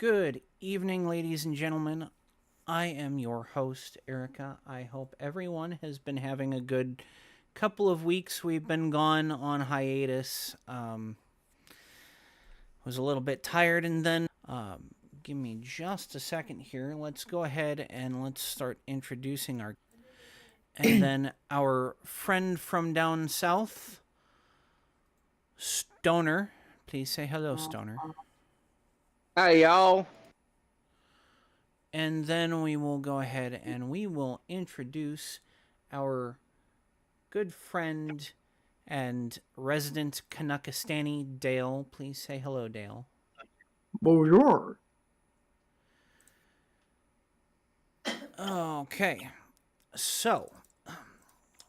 Good evening, ladies and gentlemen. I am your host, Erica. I hope everyone has been having a good couple of weeks. We've been gone on hiatus. Was a little bit tired, and then give me just a second here. Let's go ahead and let's start introducing our and then our friend from down south, Stoner. Please say hello, Stoner. Hi, y'all. And then we will go ahead and we will introduce our good friend and resident Kanakistani, Dale. Please say hello, Dale. Bonjour. Okay, so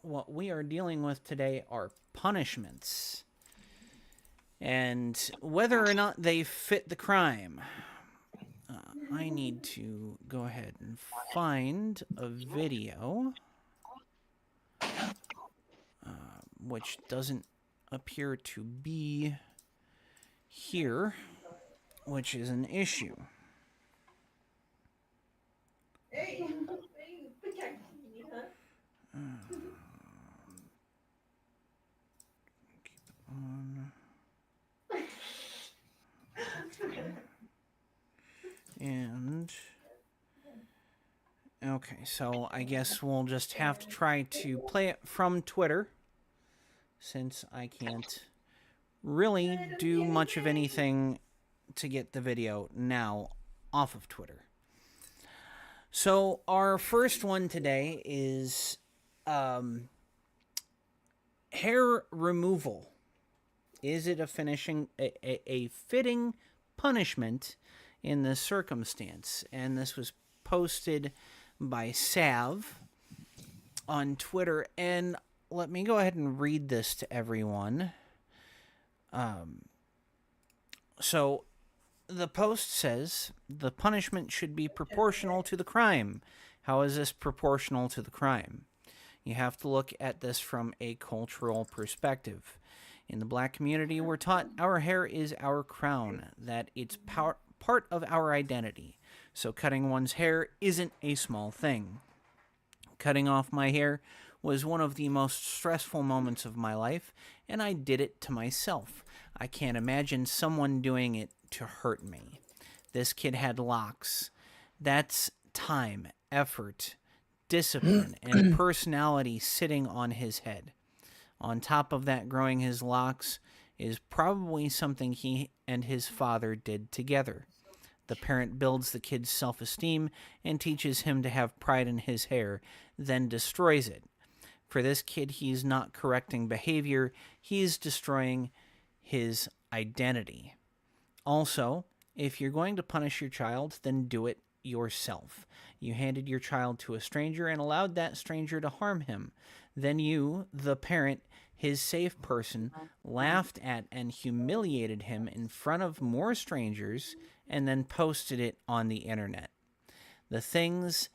what we are dealing with today are punishments and whether or not they fit the crime. I need to go ahead and find a video, which doesn't appear to be here, which is an issue. Keep it on. And okay, so I guess we'll just have to try to play it from Twitter, since I can't really do much of anything to get the video now off of Twitter. So our first one today is hair removal. Is it a fitting punishment in this circumstance? And this was posted by Sav on Twitter, and let me go ahead and read this to everyone. So the post says the punishment should be proportional to the crime. How is this proportional to the crime? You have to look at this from a cultural perspective. In the black community, we're taught our hair is our crown, that it's part of our identity. So cutting one's hair isn't a small thing. Cutting off my hair was one of the most stressful moments of my life, and I did it to myself. I can't imagine someone doing it to hurt me. This kid had locks. That's time, effort, discipline, and personality sitting on his head. On top of that, growing his locks is probably something he and his father did together. The parent builds the kid's self-esteem and teaches him to have pride in his hair, then destroys it. For this kid, he's not correcting behavior, he's destroying his identity. Also, if you're going to punish your child, then do it yourself. You handed your child to a stranger and allowed that stranger to harm him. Then you, the parent, his safe person, laughed at and humiliated him in front of more strangers and then posted it on the internet. The things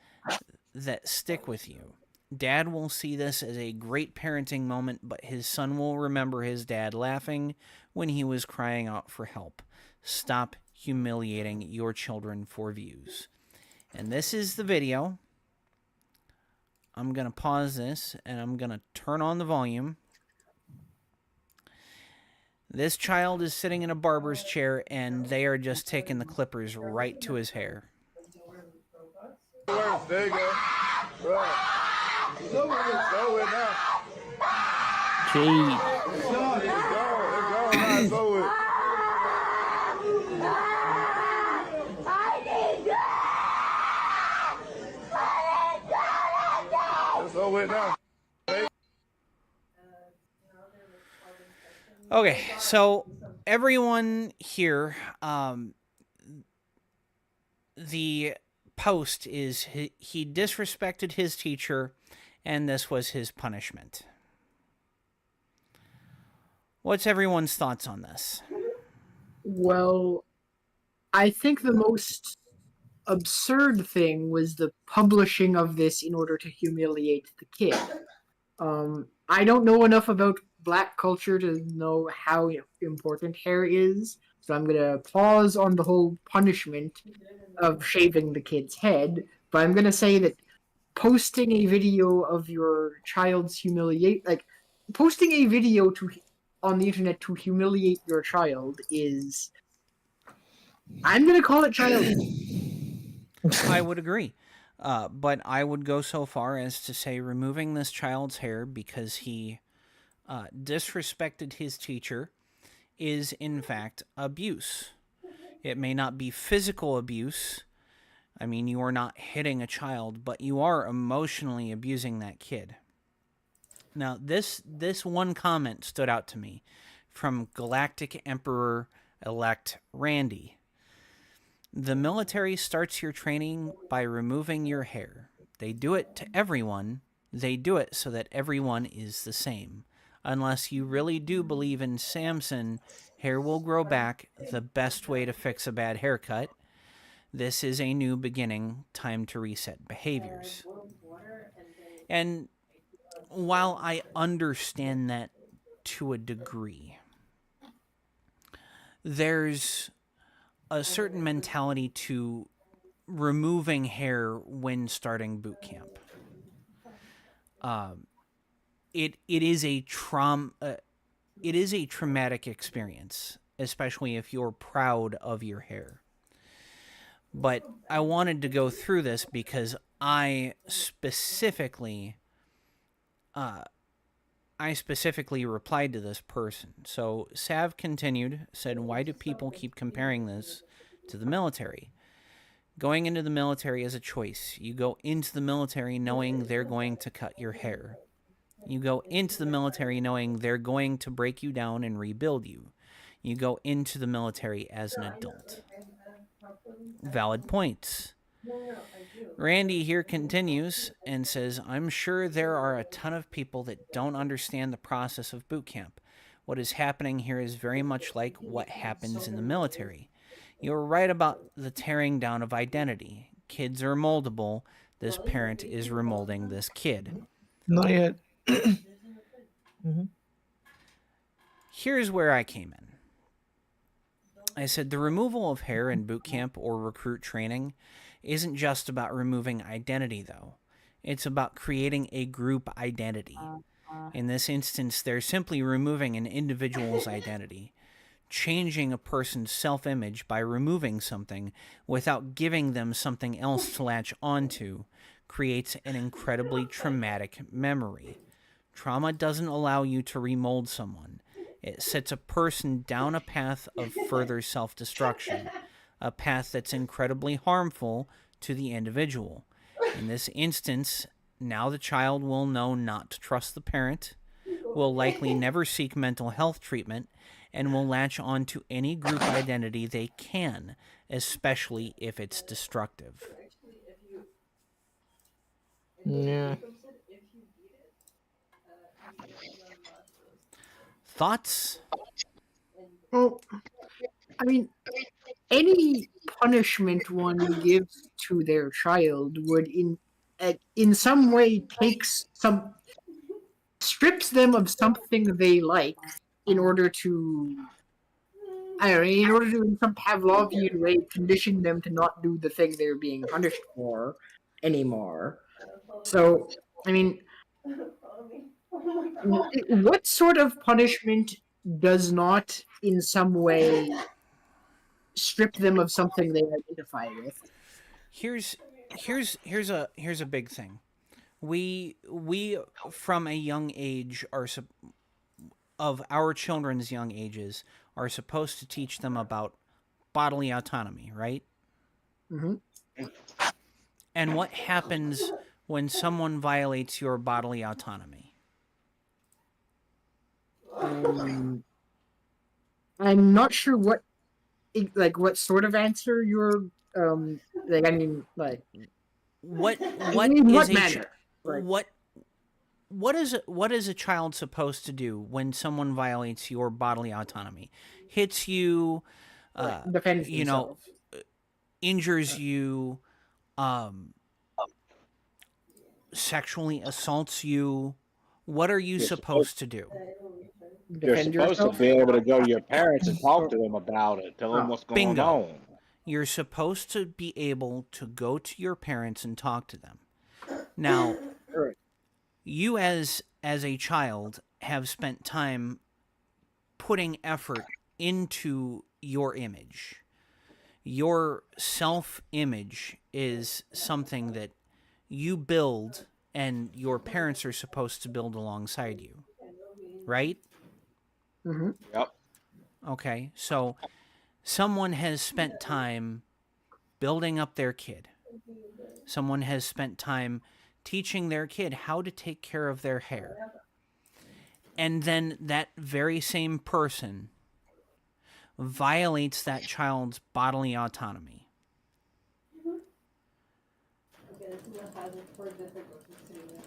that stick with you. Dad will see this as a great parenting moment, but his son will remember his dad laughing when he was crying out for help. Stop humiliating your children for views. And this is the video. I'm going to pause this, and I'm going to turn on the volume. This child is sitting in a barber's chair, and they are just taking the clippers right to his hair. There you go. Right. Go it now. Gee. It's gone now. It's over. It's over now. Okay, so everyone here, the post is he disrespected his teacher, and this was his punishment. What's everyone's thoughts on this? Well, I think the most absurd thing was the publishing of this in order to humiliate the kid. I don't know enough about black culture to know how important hair is. So I'm gonna pause on the whole punishment of shaving the kid's head, but I'm gonna say that posting a video of your child's humiliate like posting a video to on the internet to humiliate your child is, I'm gonna call it childish. I would agree. But I would go so far as to say removing this child's hair because he disrespected his teacher is, in fact, abuse. It may not be physical abuse. I mean, you are not hitting a child, but you are emotionally abusing that kid. Now, this one comment stood out to me from Galactic Emperor elect Randy. The military starts your training by removing your hair. They do it to everyone. They do it so that everyone is the same. Unless you really do believe in Samson, hair will grow back, the best way to fix a bad haircut. This is a new beginning, time to reset behaviors. And while I understand that to a degree, there's a certain mentality to removing hair when starting boot camp. It is a traumatic experience, especially if you're proud of your hair. But I wanted to go through this because I specifically replied to this person. So Sav continued, said, "Why do people keep comparing this to the military? Going into the military is a choice. You go into the military knowing they're going to cut your hair. You go into the military knowing they're going to break you down and rebuild you. You go into the military as an adult." Valid points. Randy here continues and says, "I'm sure there are a ton of people that don't understand the process of boot camp. What is happening here is very much like what happens in the military. You're right about the tearing down of identity. Kids are moldable. This parent is remolding this kid." Not yet. Here's where I came in. I said the removal of hair in boot camp or recruit training isn't just about removing identity, though. It's about creating a group identity. In this instance, they're simply removing an individual's identity. Changing a person's self-image by removing something without giving them something else to latch onto creates an incredibly traumatic memory. Trauma doesn't allow you to remold someone. It sets a person down a path of further self-destruction, a path that's incredibly harmful to the individual. In this instance, now the child will know not to trust the parent, will likely never seek mental health treatment, and will latch on to any group identity they can, especially if it's destructive. Yeah. Thoughts? Well, I mean, any punishment one gives to their child would in some way strips them of something they like in order to, I don't know, in order to in some Pavlovian way condition them to not do the thing they're being punished for anymore. So, I mean, what sort of punishment does not in some way strip them of something they identify with? Here's a big thing. We from a young age of our children's young ages are supposed to teach them about bodily autonomy, right? Mm-hmm. And what happens when someone violates your bodily autonomy? I'm not sure what sort of answer you're like. I mean, like What in what is manner? Like, what is a child supposed to do when someone violates your bodily autonomy? Hits you, defends you know, themselves. injures you, sexually assaults you. What are you supposed to do? You're defend supposed to yourself. be able to go to your parents and talk to them about it. Tell them Oh, what's going Bingo. on. You're supposed to be able to go to your parents and talk to them. Now, Right. you as a child have spent time putting effort into your image. Your self-image is something that you build and your parents are supposed to build alongside you. Right? Mm-hmm. Yep. Okay. So someone has spent time building up their kid. Someone has spent time teaching their kid how to take care of their hair. And then that very same person violates that child's bodily autonomy.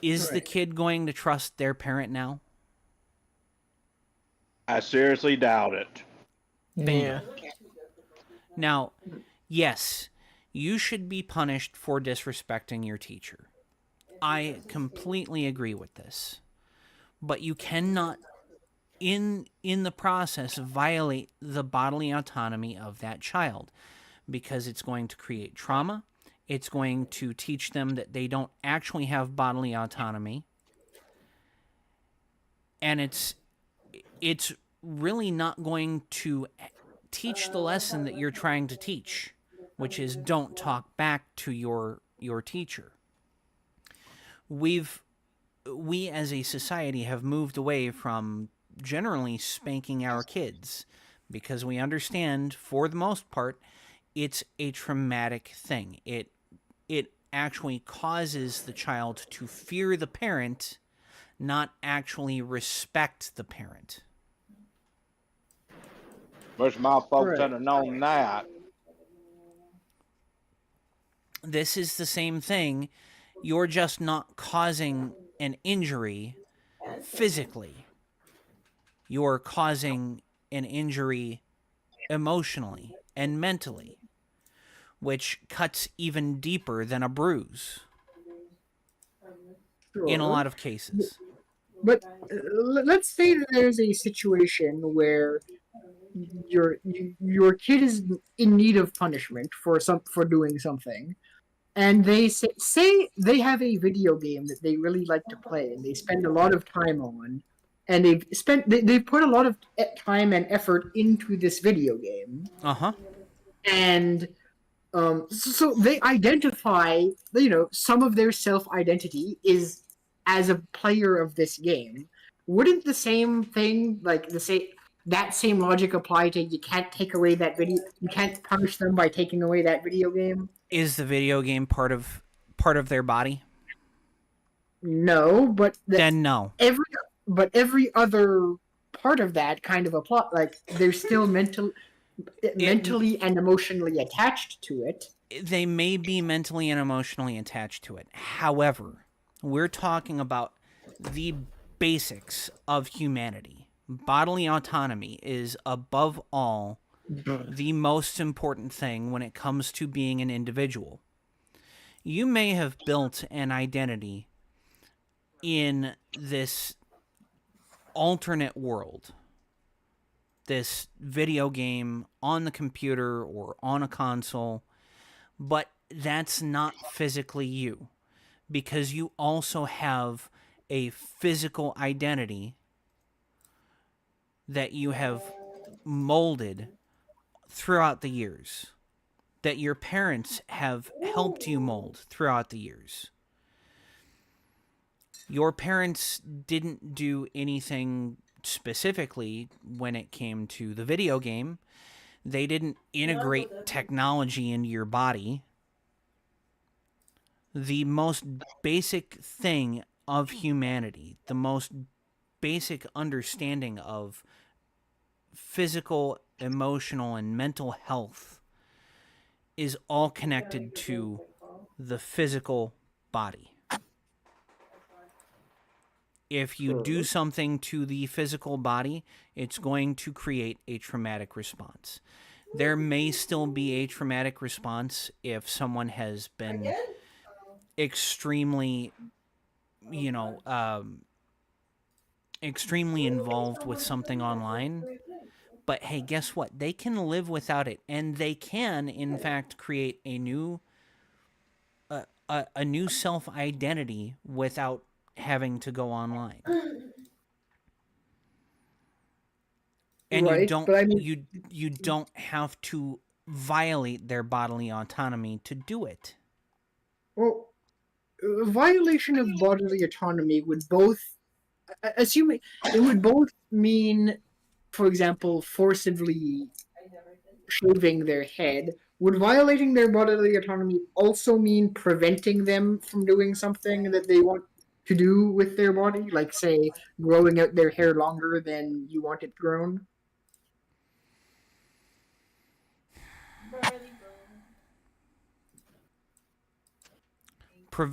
Is the Right. kid going to trust their parent now? I seriously doubt it. Bingo. Yeah. Now, yes, you should be punished for disrespecting your teacher. I completely agree with this. But you cannot in the process violate the bodily autonomy of that child, because it's going to create trauma. It's going to teach them that they don't actually have bodily autonomy. And it's really not going to teach the lesson that you're trying to teach, which is don't talk back to your teacher. We as a society have moved away from generally spanking our kids, because we understand, for the most part, it's a traumatic thing. It actually causes the child to fear the parent, not actually respect the parent. Wish my folks Right. had known that. This is the same thing. You're just not causing an injury physically. You're causing an injury emotionally and mentally, which cuts even deeper than a bruise in a Sure. lot of cases. But let's say that there's a situation where your kid is in need of punishment for doing something, and they say they have a video game that they really like to play and they spend a lot of time on, and they've put a lot of time and effort into this video game, Uh-huh. and so they identify, some of their self identity is as a player of this game. Wouldn't the same thing, like that same logic apply to, you can't take away that video, you can't punish them by taking away that video game? Is the video game part of their body? No, but Then no. every other part of that kind of apply. Like, they're still mentally and emotionally attached to it. They may be mentally and emotionally attached to it. However, we're talking about the basics of humanity. Bodily autonomy is, above all, the most important thing when it comes to being an individual. You may have built an identity in this alternate world, this video game on the computer or on a console, but that's not physically you, because you also have a physical identity that you have molded throughout the years, that your parents have helped you mold throughout the years. Your parents didn't do anything specifically when it came to the video game. They didn't integrate technology into your body. The most basic thing of humanity, the most basic understanding of physical, emotional, and mental health is all connected to the physical body. If you do something to the physical body, it's going to create a traumatic response. There may still be a traumatic response if someone has been extremely, extremely involved with something online. But hey, guess what? They can live without it, and they can, in fact, create a new self identity without having to go online. And Right, but I mean, you don't have to violate their bodily autonomy to do it. well, a violation of bodily autonomy would both, assuming it would both mean, for example, forcibly shaving their head. Would violating their bodily autonomy also mean preventing them from doing something that they want to do with their body, like say growing out their hair longer than you want it grown?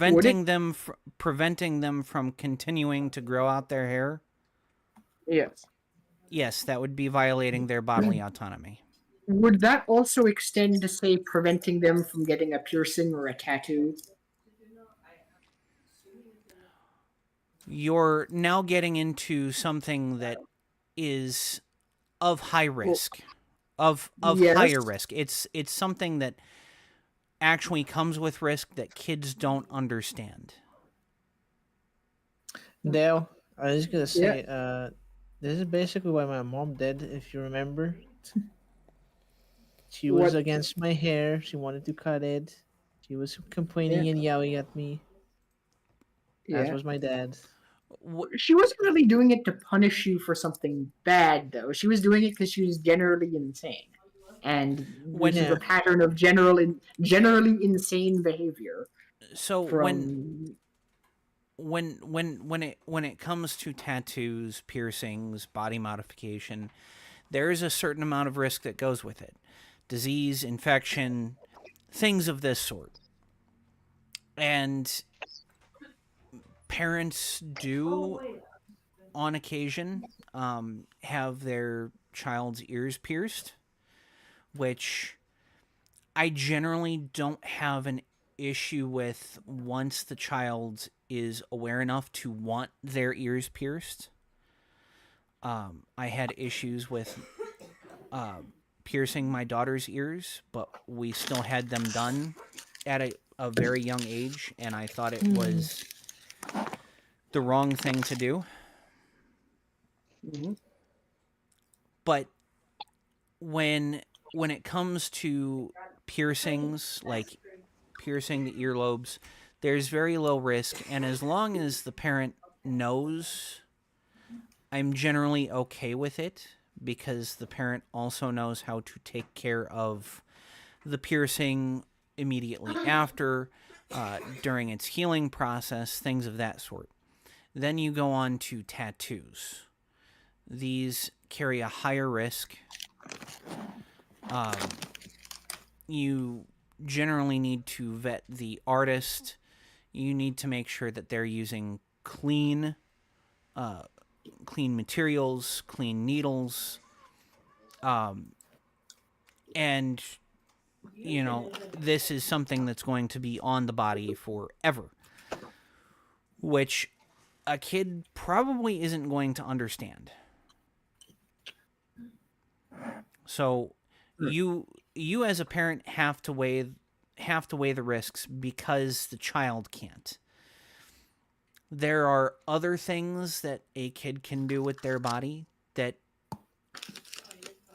Would it? Preventing them from continuing to grow out their hair. Yes. Yes, that would be violating their bodily autonomy. Would that also extend to say preventing them from getting a piercing or a tattoo? You're now getting into something that is of high Well, risk, of yes. higher risk. It's something that actually comes with risk that kids don't understand. Dale, I was gonna Yeah. say, this is basically what my mom did, if you remember. She was What? against my hair. She wanted to cut it. She was Yeah. complaining and yelling at me, as Yeah. was my dad. She wasn't really doing it to punish you for something bad, though. She was doing it because she was generally insane, and this is When a Yeah. pattern of generally insane behavior so from. when it comes to tattoos, piercings, body modification, there is a certain amount of risk that goes with it. Disease, infection, things of this sort. And parents do, on occasion, have their child's ears pierced, which I generally don't have an issue with once the child is aware enough to want their ears pierced. I had issues with piercing my daughter's ears, but we still had them done at a very young age, and I thought it was the wrong thing to do. Mhm. But when it comes to piercings, like piercing the earlobes, there's very low risk, and as long as the parent knows, I'm generally okay with it because the parent also knows how to take care of the piercing immediately after, during its healing process, things of that sort. Then you go on to tattoos. These carry a higher risk. Um, you generally need to vet the artist. You need to make sure that they're using uh, clean materials, clean needles, and this is something that's going to be on the body forever, which a kid probably isn't going to understand. So you as a parent have to weigh the risks because the child can't. There are other things that a kid can do with their body that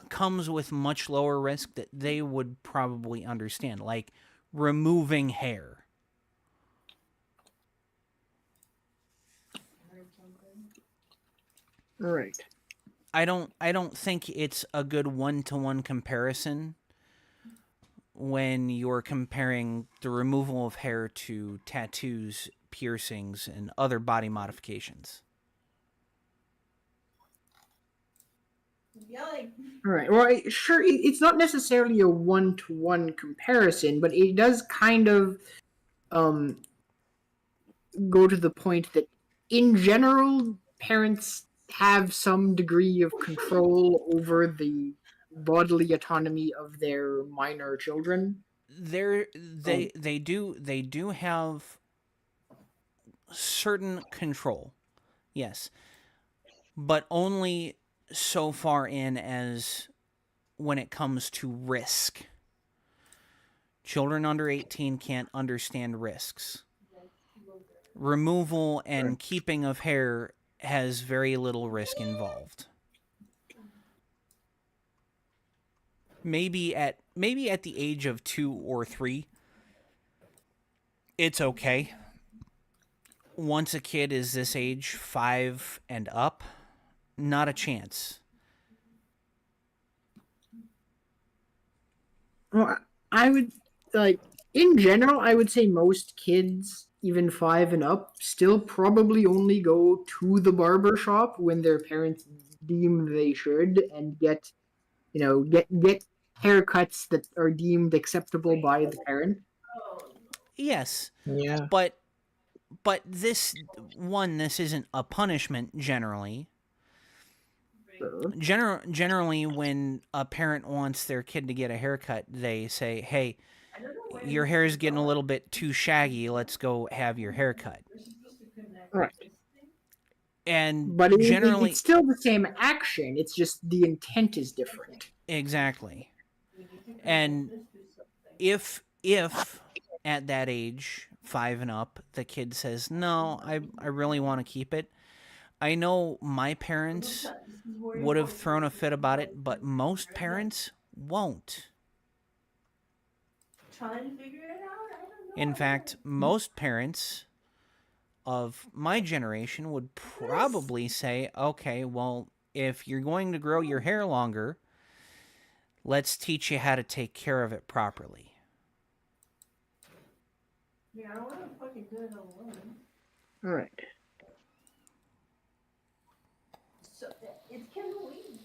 comes with much lower risk that they would probably understand, like removing hair. Right. I don't think it's a good one-to-one comparison when you're comparing the removal of hair to tattoos, piercings, and other body modifications. Right. Well, sure, it's not necessarily a one-to-one comparison, but it does kind of um go to the point that, in general, parents have some degree of control over the bodily autonomy of their minor children. Um, They do have certain control. Yes. but only so far in as when it comes to risk. Children under 18 can't understand risks. Removal and keeping of hair has very little risk involved. Maybe at the age of 2 or 3, it's okay. Once a kid is this age, 5 and up, not a chance. Well, I would like in general. I would say most kids, even 5 and up, still probably only go to the barber shop when their parents deem they should, and get haircuts that are deemed acceptable by the parent. Yes, Yeah. but this isn't a punishment generally. Sure. Generally, when a parent wants their kid to get a haircut, they say, "Hey, your hair is getting a little bit too shaggy. Let's go have your haircut." Right. And But generally, it's still the same action. It's just the intent is different. exactly. And if at that age, 5 and up, the kid says, "No, I really want to keep it." I know my parents would have thrown a fit about it, but most parents won't. In fact, most parents of my generation would probably say, "Okay, well, if you're going to grow your hair longer, let's teach you how to take care of it properly." Yeah, I don't want to fucking do it alone. All right. So it can wait.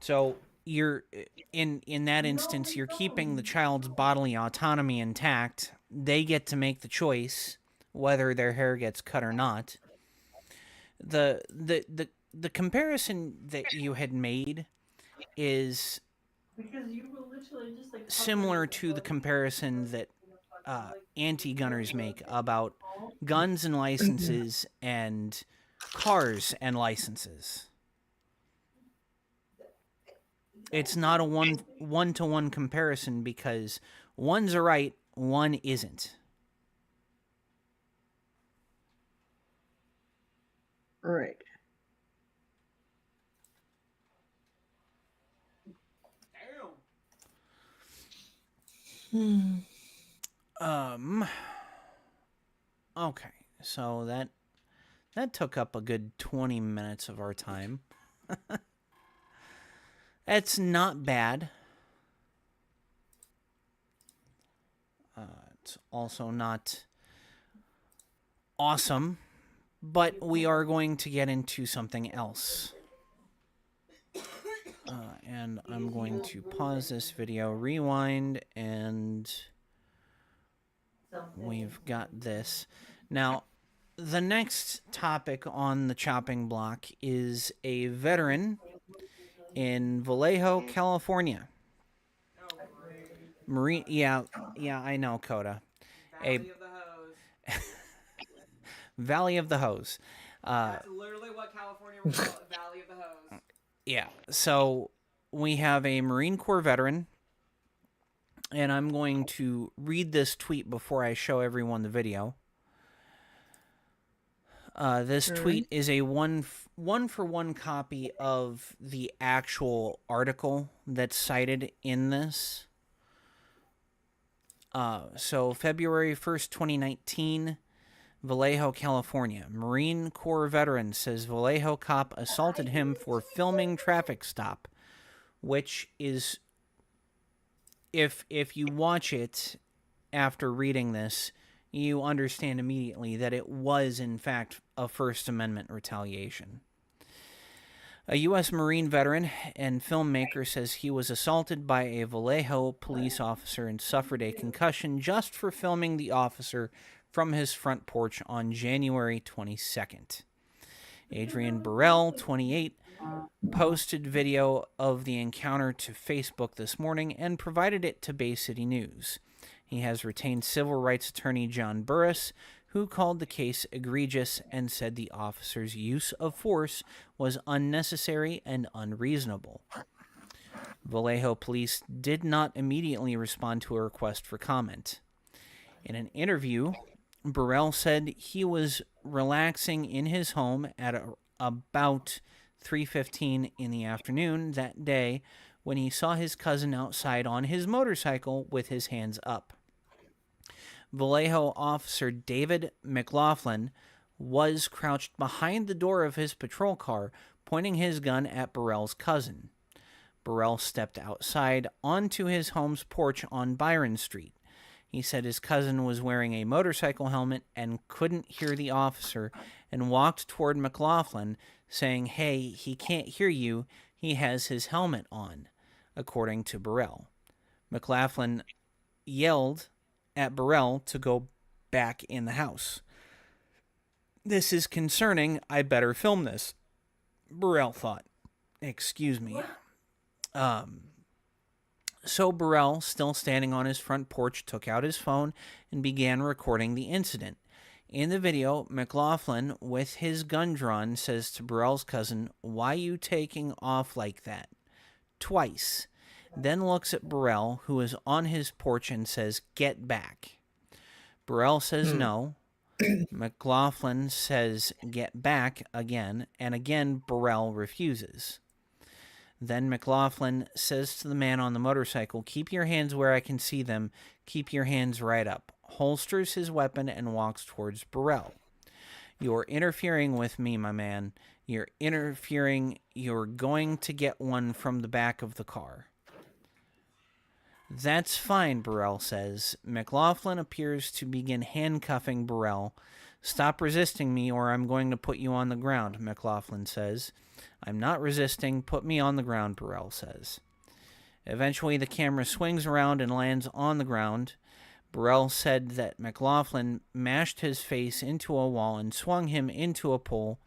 So you're in that instance, you're keeping the child's bodily autonomy intact. They get to make the choice whether their hair gets cut or not. The comparison that you had made is Because you will literally just like similar to the comparison that anti-gunners make about guns and licenses and cars and licenses. It's not a one-to-one comparison because one's a right, one isn't. All right. Okay, so that took up a good 20 minutes of our time. That's not bad. It's also not awesome, but we are going to get into something else. And I'm going to pause this video, rewind, and we've got this. Now, the next topic on the chopping block is a veteran in Vallejo, California. Marine, yeah, I know, Coda. Valley of the Hose. Valley of the Hose. That's literally what California would call it, Valley of the Hose. Yeah, so we have a Marine Corps veteran, and I'm going to read this tweet before I show everyone the video. This tweet is a one-for-one copy of the actual article that's cited in this. So February 1st, 2019, Vallejo, California. Marine Corps veteran says Vallejo cop assaulted him for filming traffic stop, which is, if you watch it after reading this, you understand immediately that it was, in fact, a First Amendment retaliation. A U.S. Marine veteran and filmmaker says he was assaulted by a Vallejo police officer and suffered a concussion just for filming the officer from his front porch on January 22nd. Adrian Burrell, 28, posted video of the encounter to Facebook this morning and provided it to Bay City News. He has retained civil rights attorney John Burris, who called the case egregious and said the officer's use of force was unnecessary and unreasonable. Vallejo police did not immediately respond to a request for comment. In an interview, Burrell said he was relaxing in his home at about 3:15 in the afternoon that day when he saw his cousin outside on his motorcycle with his hands up. Vallejo officer David McLaughlin was crouched behind the door of his patrol car, pointing his gun at Burrell's cousin. Burrell stepped outside onto his home's porch on Byron Street. He said his cousin was wearing a motorcycle helmet and couldn't hear the officer and walked toward McLaughlin, saying, "Hey, he can't hear you. He has his helmet on," according to Burrell. McLaughlin yelled at Burrell to go back in the house. "This is concerning. I better film this," Burrell thought. Excuse me. So Burrell, still standing on his front porch, took out his phone and began recording the incident. In the video, McLaughlin, with his gun drawn, says to Burrell's cousin, "Why you taking off like that?" Twice. Then looks at Burrell, who is on his porch, and says, "Get back." Burrell says no. McLaughlin says, "Get back," again, and again Burrell refuses. Then McLaughlin says to the man on the motorcycle, "Keep your hands where I can see them. Keep your hands right up," holsters his weapon and walks towards Burrell. "You're interfering with me, my man. You're interfering. You're going to get one from the back of the car." "That's fine," Burrell says. McLaughlin appears to begin handcuffing Burrell. "Stop resisting me or I'm going to put you on the ground," McLaughlin says. "I'm not resisting. Put me on the ground," Burrell says. Eventually, the camera swings around and lands on the ground. Burrell said that McLaughlin mashed his face into a wall and swung him into a pole.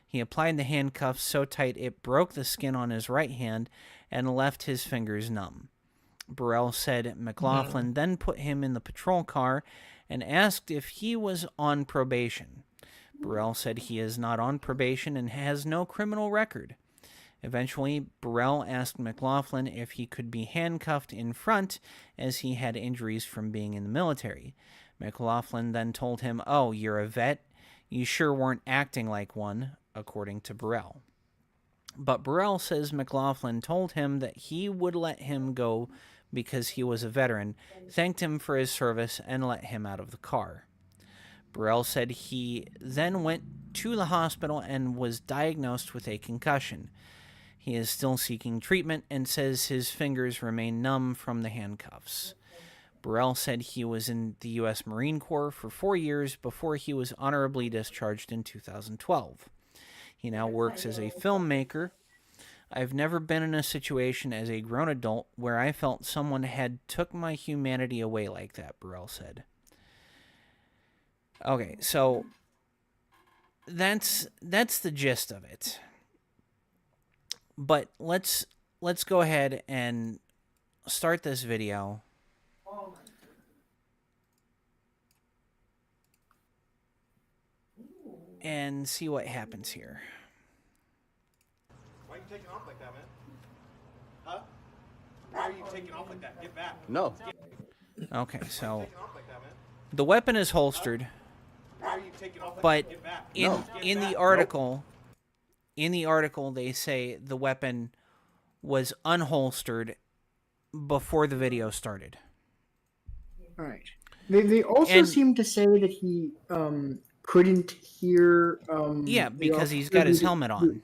He applied the handcuffs so tight it broke the skin on his right hand and left his fingers numb. Burrell said McLaughlin then put him in the patrol car and asked if he was on probation. Burrell said he is not on probation and has no criminal record. Eventually, Burrell asked McLaughlin if he could be handcuffed in front as he had injuries from being in the military. McLaughlin then told him, "Oh, you're a vet? You sure weren't acting like one," according to Burrell. But Burrell says McLaughlin told him that he would let him go because he was a veteran, thanked him for his service, and let him out of the car. Burrell said he then went to the hospital and was diagnosed with a concussion. He is still seeking treatment and says his fingers remain numb from the handcuffs. Burrell said he was in the U.S. Marine Corps for 4 years before he was honorably discharged in 2012. He now works as a filmmaker. "I've never been in a situation as a grown adult where I felt someone had took my humanity away like that," Burrell said. Okay, so that's the gist of it. But let's go ahead and start this video. And see what happens here. Why are you taking off like that, man? Huh? Why are you taking off like that? Get back. No. Okay, so Taking off like that, man. the weapon is holstered, Why are you taking off like but that? Get back. in the article, they say the weapon was unholstered before the video started. All right. They also And- seem to say that he couldn't hear. Yeah, the because he's officer got his who- helmet on.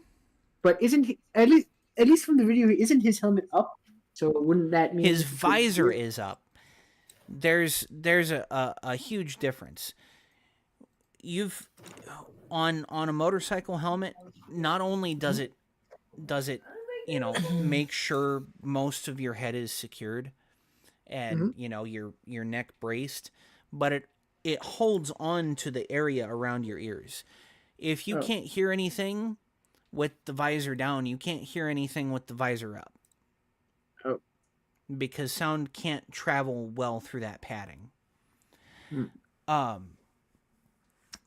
But isn't he, at least from the video, isn't his helmet up? So wouldn't that mean His he could visor hear? is up. There's a huge difference. You've on a motorcycle helmet, not only does it make sure most of your head is secured and your neck braced, but it holds on to the area around your ears. If you can't hear anything with the visor down, you can't hear anything with the visor up. Oh. Because sound can't travel well through that padding.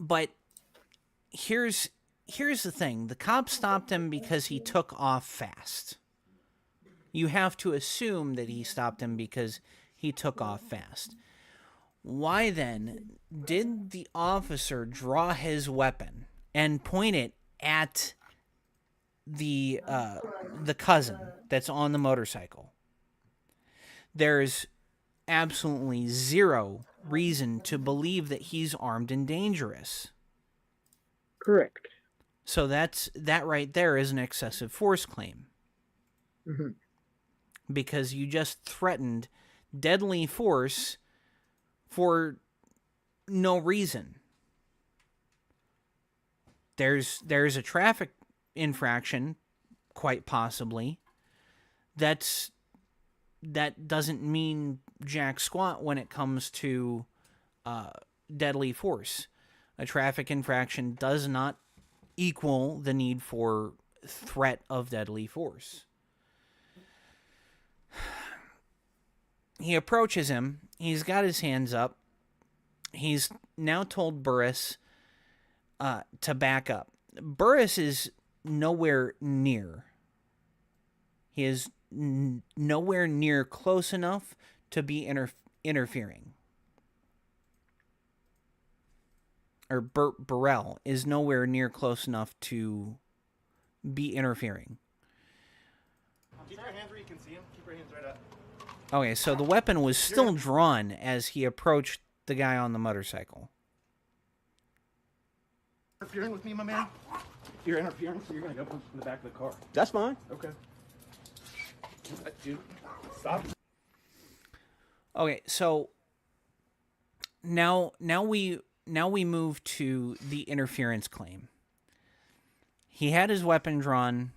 But here's the thing. The cops stopped him because he took off fast. You have to assume that he stopped him because he took off fast. Why then did the officer draw his weapon and point it at the cousin that's on the motorcycle? There's absolutely zero reason to believe that he's armed and dangerous. Correct. So that right there is an excessive force claim. Mm-hmm. Because you just threatened deadly force for no reason. There's a traffic infraction, quite possibly. That doesn't mean jack squat when it comes to deadly force. A traffic infraction does not equal the need for threat of deadly force. He approaches him. He's got his hands up. He's now told Burris to back up. Burris is nowhere near. He is nowhere near close enough to be interfering. Or Burrell is nowhere near close enough to be interfering. Keep your hands where you can see him. Keep your hands right up. Okay, so the weapon was still drawn as he approached the guy on the motorcycle. Interfering with me, my man? You're interfering, so you're gonna go punch in the back of the car. That's fine. Okay. Dude, stop. Okay, so now we move to the interference claim. He had his weapon drawn.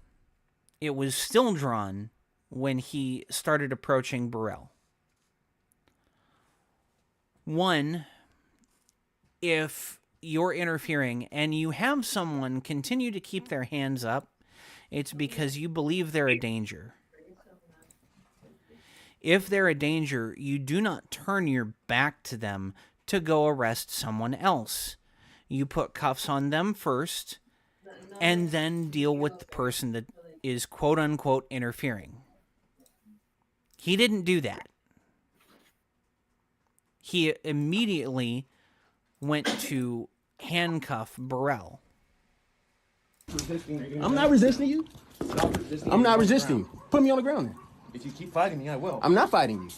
It was still drawn when he started approaching Burrell. One, if you're interfering and you have someone continue to keep their hands up, it's because you believe they're a danger. If they're a danger, you do not turn your back to them to go arrest someone else. You put cuffs on them first and then deal with the person that is quote-unquote interfering. He didn't do that. He immediately went to handcuff Burrell. I'm not resisting you. I'm not resisting you. Put me on the ground then. If you keep fighting me, I will. I'm not fighting you.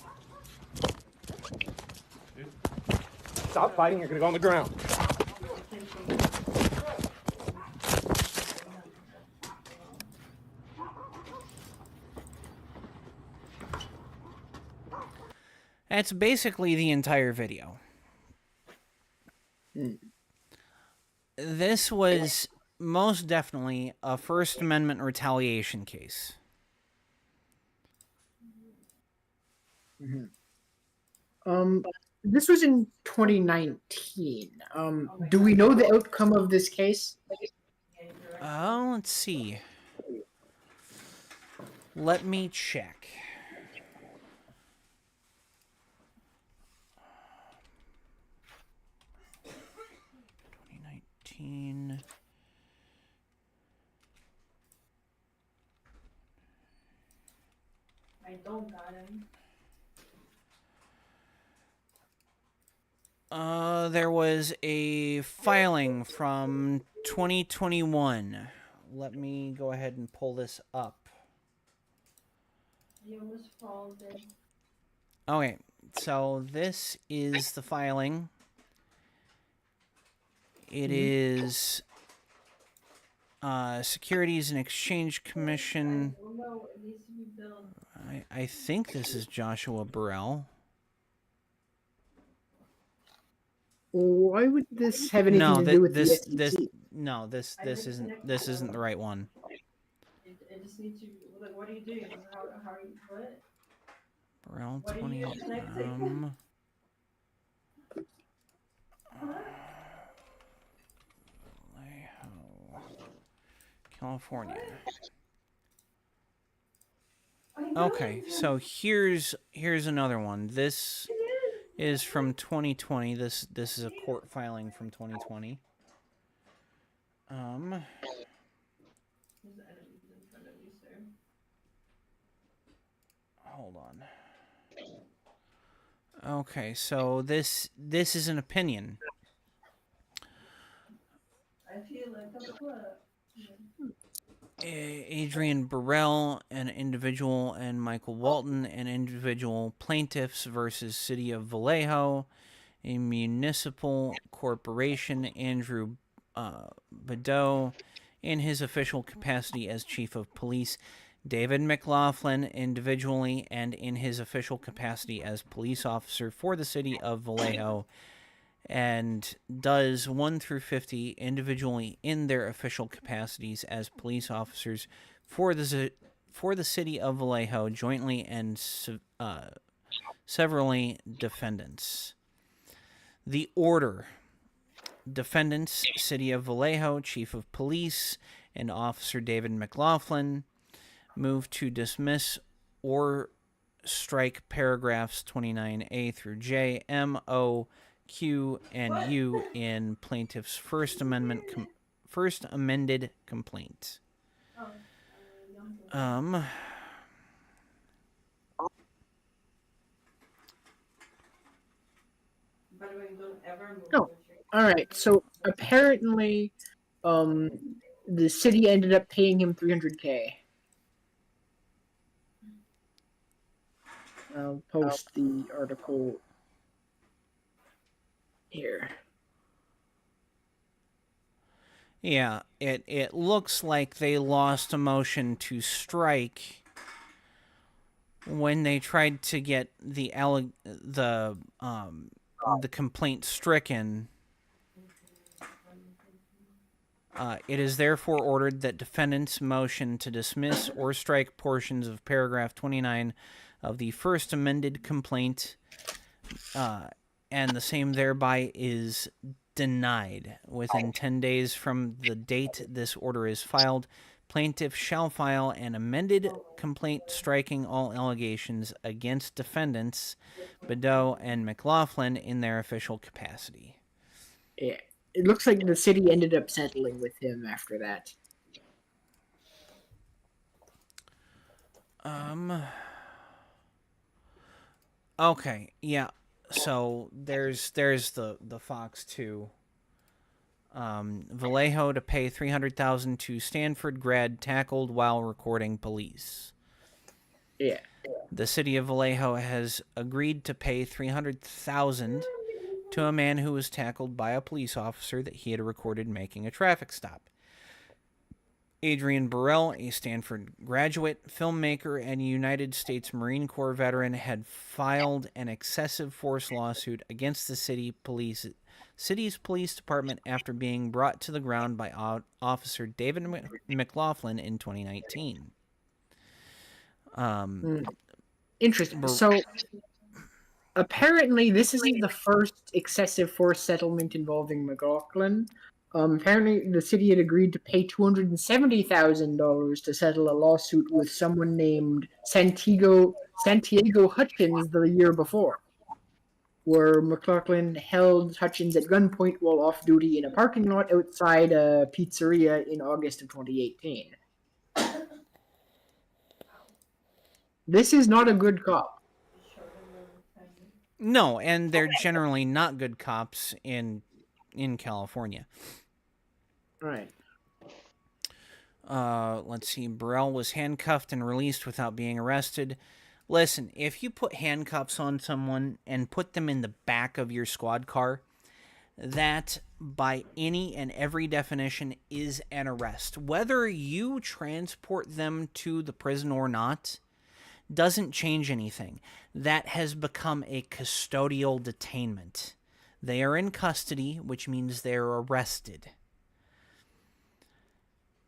Stop fighting, you're gonna go on the ground. That's basically the entire video. This was most definitely a First Amendment retaliation case. This was in 2019. Do we know the outcome of this case? Let's see. Let me check. I don't got him. There was a filing from 2021. Let me go ahead and pull this up. You almost folded. Okay, so this is the filing. It is Securities and Exchange Commission. Oh no, it needs to be built. I think this is Joshua Burrell. Why would this have anything to do with the SEC? This isn't the right one. It just needs to. Like, what are you doing? How are you? What? Burrell What are 20. you connecting? California. Okay, so here's another one. This is from 2020. This is a court filing from 2020. His enemies in front of you, sir. Hold on. Okay, so this is an opinion. I feel like a plug. Adrian Burrell, an individual, and Michael Walton, an individual, plaintiffs versus City of Vallejo, a municipal corporation. Andrew Badeau, in his official capacity as chief of police. David McLaughlin, individually and in his official capacity as police officer for the City of Vallejo, and does 1 through 50 individually in their official capacities as police officers for the City of Vallejo, jointly and severally defendants. The order: defendants, City of Vallejo, Chief of Police, and Officer David McLaughlin, move to dismiss or strike paragraphs 29A through J, M, O, Q, and U in plaintiff's First Amended complaint. By the way, don't ever move No. with your All right. So apparently, the city ended up paying him $300K. I'll post the article here. Yeah, it looks like they lost a motion to strike when they tried to get the complaint stricken. It is therefore ordered that defendants' motion to dismiss or strike portions of paragraph 29 of the First Amended complaint, and the same thereby is denied. Within 10 days from the date this order is filed, plaintiff shall file an amended complaint striking all allegations against defendants Badeau and McLaughlin in their official capacity. Yeah. It looks like the city ended up settling with him after that. Okay, yeah. So there's the Fox 2. Vallejo to pay $300,000 to Stanford grad tackled while recording police. Yeah. The city of Vallejo has agreed to pay $300,000 to a man who was tackled by a police officer that he had recorded making a traffic stop. Adrian Burrell, a Stanford graduate, filmmaker, and United States Marine Corps veteran, had filed an excessive force lawsuit against the city's police department after being brought to the ground by Officer David McLaughlin in 2019. Interesting. So apparently, this isn't the first excessive force settlement involving McLaughlin. Apparently, the city had agreed to pay $270,000 to settle a lawsuit with someone named Santiago Hutchins the year before, where McLaughlin held Hutchins at gunpoint while off duty in a parking lot outside a pizzeria in August of 2018. This is not a good cop. No, and they're generally not good cops in California. Right. Let's see. Burrell was handcuffed and released without being arrested. Listen, if you put handcuffs on someone and put them in the back of your squad car, that, by any and every definition, is an arrest. Whether you transport them to the prison or not doesn't change anything. That has become a custodial detainment. They are in custody, which means they're arrested.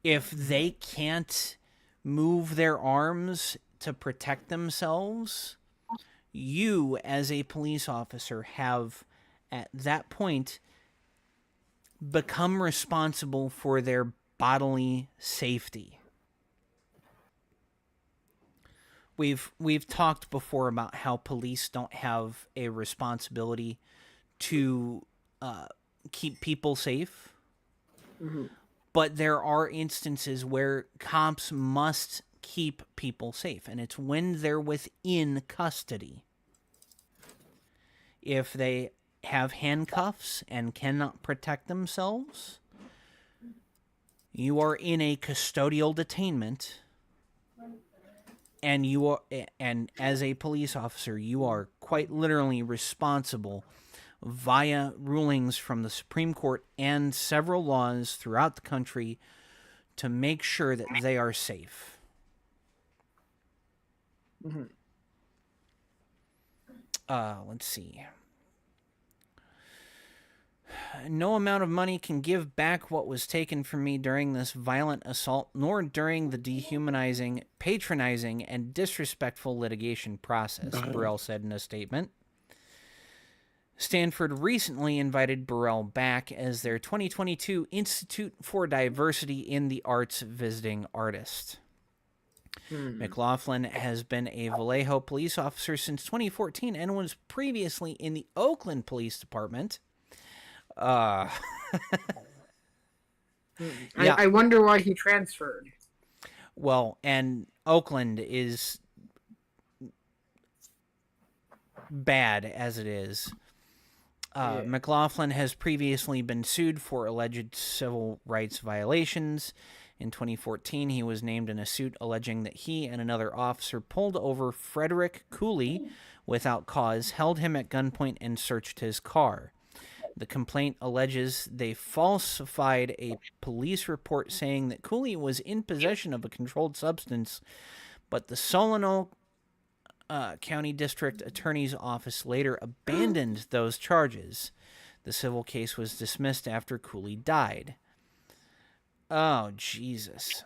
If they can't move their arms to protect themselves, you, as a police officer, have, at that point, become responsible for their bodily safety. We've talked before about how police don't have a responsibility to keep people safe. Mm-hmm. But there are instances where cops must keep people safe, and it's when they're within custody. If they have handcuffs and cannot protect themselves, you are in a custodial detainment, and as a police officer, you are quite literally responsible via rulings from the Supreme Court and several laws throughout the country to make sure that they are safe. Mm-hmm. Let's see. No amount of money can give back what was taken from me during this violent assault, nor during the dehumanizing, patronizing, and disrespectful litigation process, Burrell said in a statement. Stanford recently invited Burrell back as their 2022 Institute for Diversity in the Arts visiting artist. McLaughlin has been a Vallejo police officer since 2014 and was previously in the Oakland Police Department. Yeah. I wonder why he transferred. Well, and Oakland is bad as it is. McLaughlin has previously been sued for alleged civil rights violations. In 2014, he was named in a suit alleging that he and another officer pulled over Frederick Cooley without cause, held him at gunpoint, and searched his car. The complaint alleges they falsified a police report saying that Cooley was in possession of a controlled substance, but the Solano County District Attorney's Office later abandoned those charges. The civil case was dismissed after Cooley died. Oh, Jesus.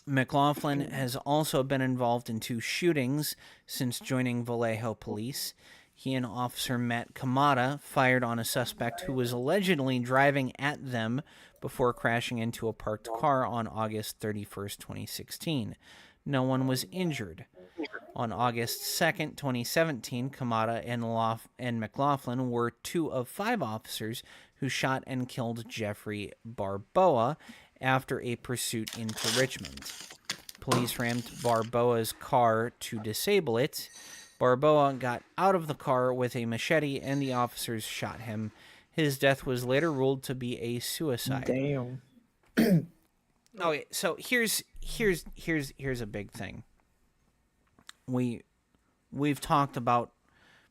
McLaughlin has also been involved in 2 shootings since joining Vallejo Police. He and Officer Matt Kamada fired on a suspect who was allegedly driving at them before crashing into a parked car on August 31st, 2016. No one was injured. On August 2nd, 2017, Kamada and McLaughlin were 2 of 5 officers who shot and killed Jeffrey Barboa after a pursuit into Richmond. Police rammed Barboa's car to disable it. Barboa got out of the car with a machete and the officers shot him. His death was later ruled to be a suicide. Damn. Okay, so here's a big thing. We've talked about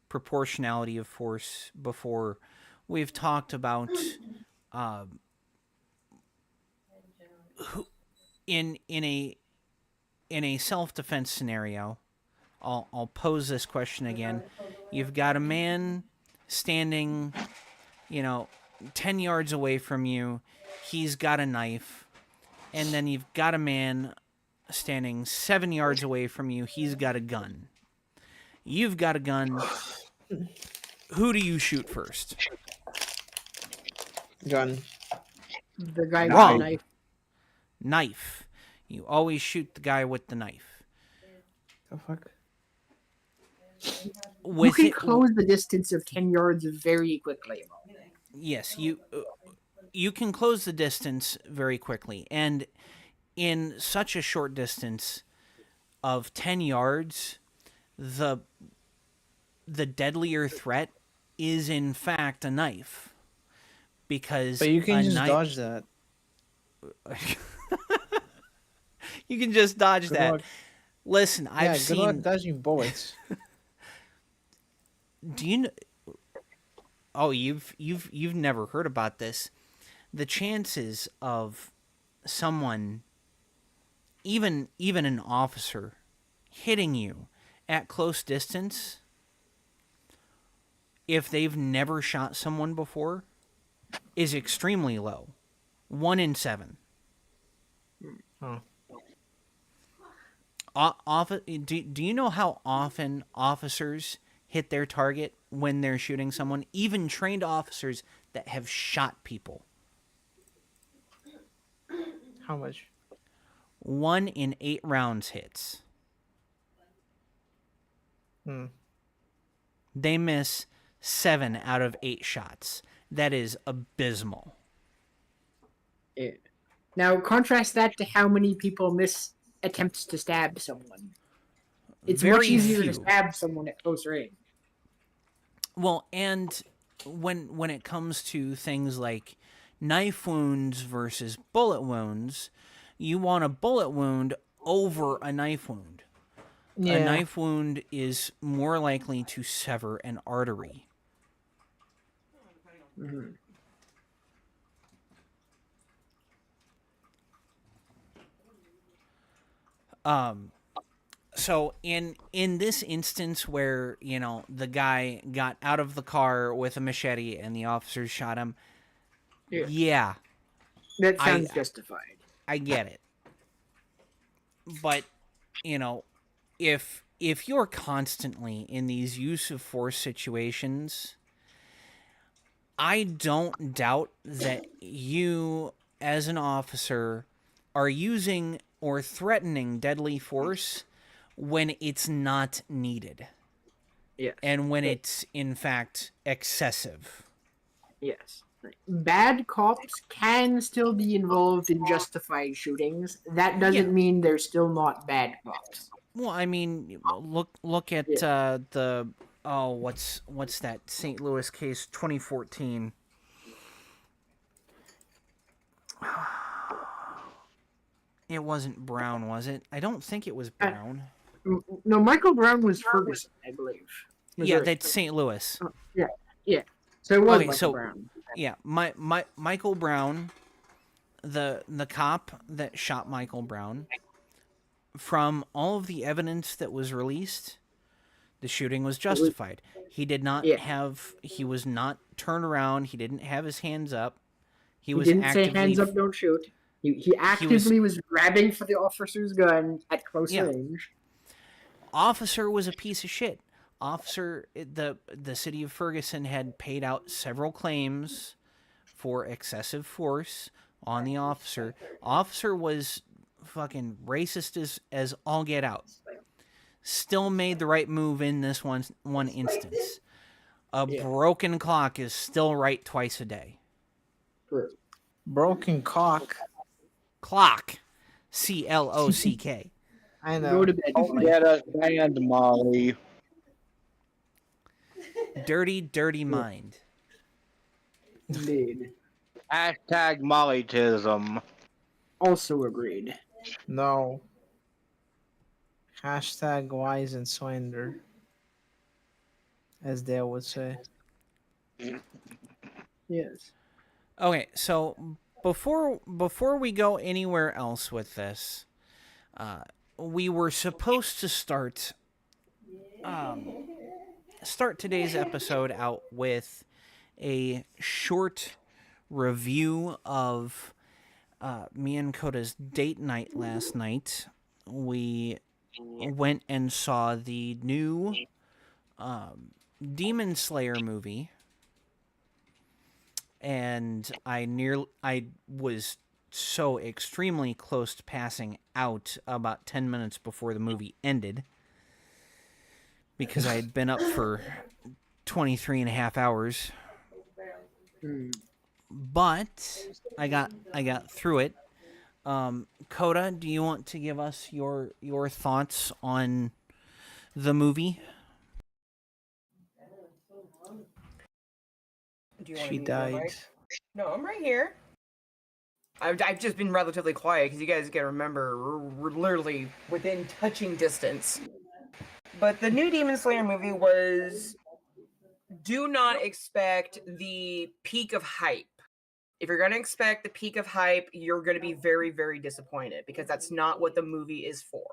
proportionality of force before. We've talked about in a self-defense scenario. I'll pose this question again. You've got a man standing, 10 yards away from you. He's got a knife. And then you've got a man standing 7 yards away from you. He's got a gun. You've got a gun. Who do you shoot first? Gun. The guy with Wrong. the knife. Knife. You always shoot the guy with the knife. The fuck? You can close the distance of 10 yards very quickly. Yes, you can close the distance very quickly, and in such a short distance of 10 yards, the deadlier threat is in fact a knife, because But you can just knife, dodge that. you can just dodge Good that. luck. Listen, Yeah, I've good luck seen. dodging bullets. Do you know? Oh, you've never heard about this. The chances of someone, even an officer, hitting you at close distance, if they've never shot someone before, is extremely low. 1 in 7. Huh. Do you know how often officers hit their target when they're shooting someone? Even trained officers that have shot people. How much? 1 in 8 rounds hits. They miss 7 out of 8 shots. That is abysmal. Yeah. Now contrast that to how many people miss attempts to stab someone. It's much Very easier to few. stab someone at close range. Well, and when it comes to things like knife wounds versus bullet wounds, you want a bullet wound over a knife wound. A Yeah. knife wound is more likely to sever an artery. Mm-hmm. So in this instance where, the guy got out of the car with a machete and the officers shot him, yeah, That I sounds justified. I get it. But, if you're constantly in these use of force situations, I don't doubt that you as an officer are using or threatening deadly force when it's not needed. Yes. And when it's in fact excessive. Yes. Bad cops can still be involved in justified shootings. That doesn't mean they're still not bad cops. Well, I mean, look at the what's that St. Louis case 2014. It wasn't Brown, was it? I don't think it was Brown. No, Michael Brown was Ferguson, I believe. Yeah, Missouri. that's St. Louis. Yeah. So it was Okay, Michael Brown. Yeah, Michael Brown, the cop that shot Michael Brown. From all of the evidence that was released, the shooting was justified. He did not he was not turned around. He didn't have his hands up. He was didn't actively say hands up, don't shoot. He actively was grabbing for the officer's gun at close range. Officer was a piece of shit. Officer, the city of Ferguson had paid out several claims for excessive force on the officer. Officer was fucking racist as all get out. Still made the right move in this one instance. A broken clock is still right twice a day. Broken cock. Clock. CLOCK. I know. Go to bed. Don't get us banned, Molly. Dirty, dirty mind. Indeed. Hashtag Mollytism. Also agreed. No. Hashtag wise and swindler, as Dale would say. Yes. Okay, so before we go anywhere else with this, we were supposed to start today's episode out with a short review of me and Coda's date night last night. We went and saw the new Demon Slayer movie, and I was so extremely close to passing out about 10 minutes before the movie ended because I had been up for 23 and a half hours. But I got through it. Coda, do you want to give us your thoughts on the movie? Do you want She me to mute my died. mic? No, I'm right here. I've just been relatively quiet because you guys gotta remember we're literally within touching distance. But the new Demon Slayer movie was. Do not expect the peak of hype. If you're gonna expect the peak of hype, you're gonna be very, very disappointed because that's not what the movie is for.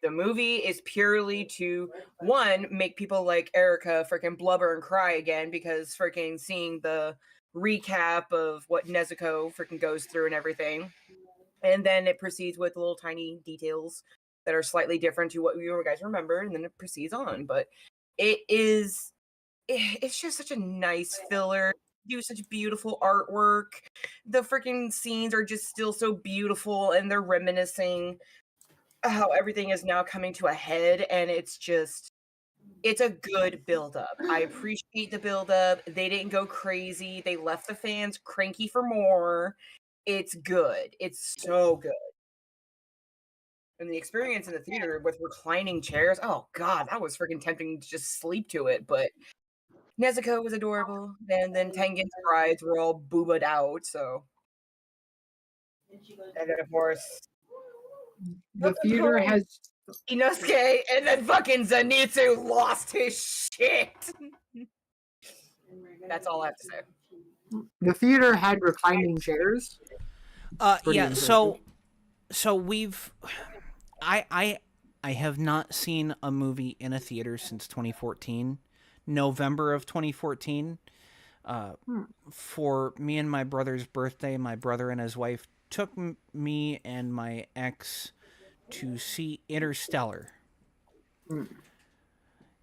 The movie is purely to, one, make people like Erica freaking blubber and cry again because freaking seeing the recap of what Nezuko freaking goes through and everything. And then it proceeds with little tiny details that are slightly different to what you guys remember, and then it proceeds on. But it's just such a nice filler. Do such beautiful artwork. The freaking scenes are just still so beautiful, and they're reminiscing how everything is now coming to a head, and it's a good build-up. I appreciate the build-up. They didn't go crazy. They left the fans cranky for more. It's good. It's so good. And the experience in the theater with reclining chairs, oh god, that was freaking tempting to just sleep to it, but Nezuko was adorable, and then Tengen's brides were all booba'd out, so. And then, of course, The theater has Inosuke, and then fucking Zenitsu lost his shit. That's all I have to say. the theater had reclining chairs. Pretty Yeah. impressive. So we've, I have not seen a movie in a theater since 2014, November of 2014. For me and my brother's birthday, my brother and his wife took me and my ex to see Interstellar.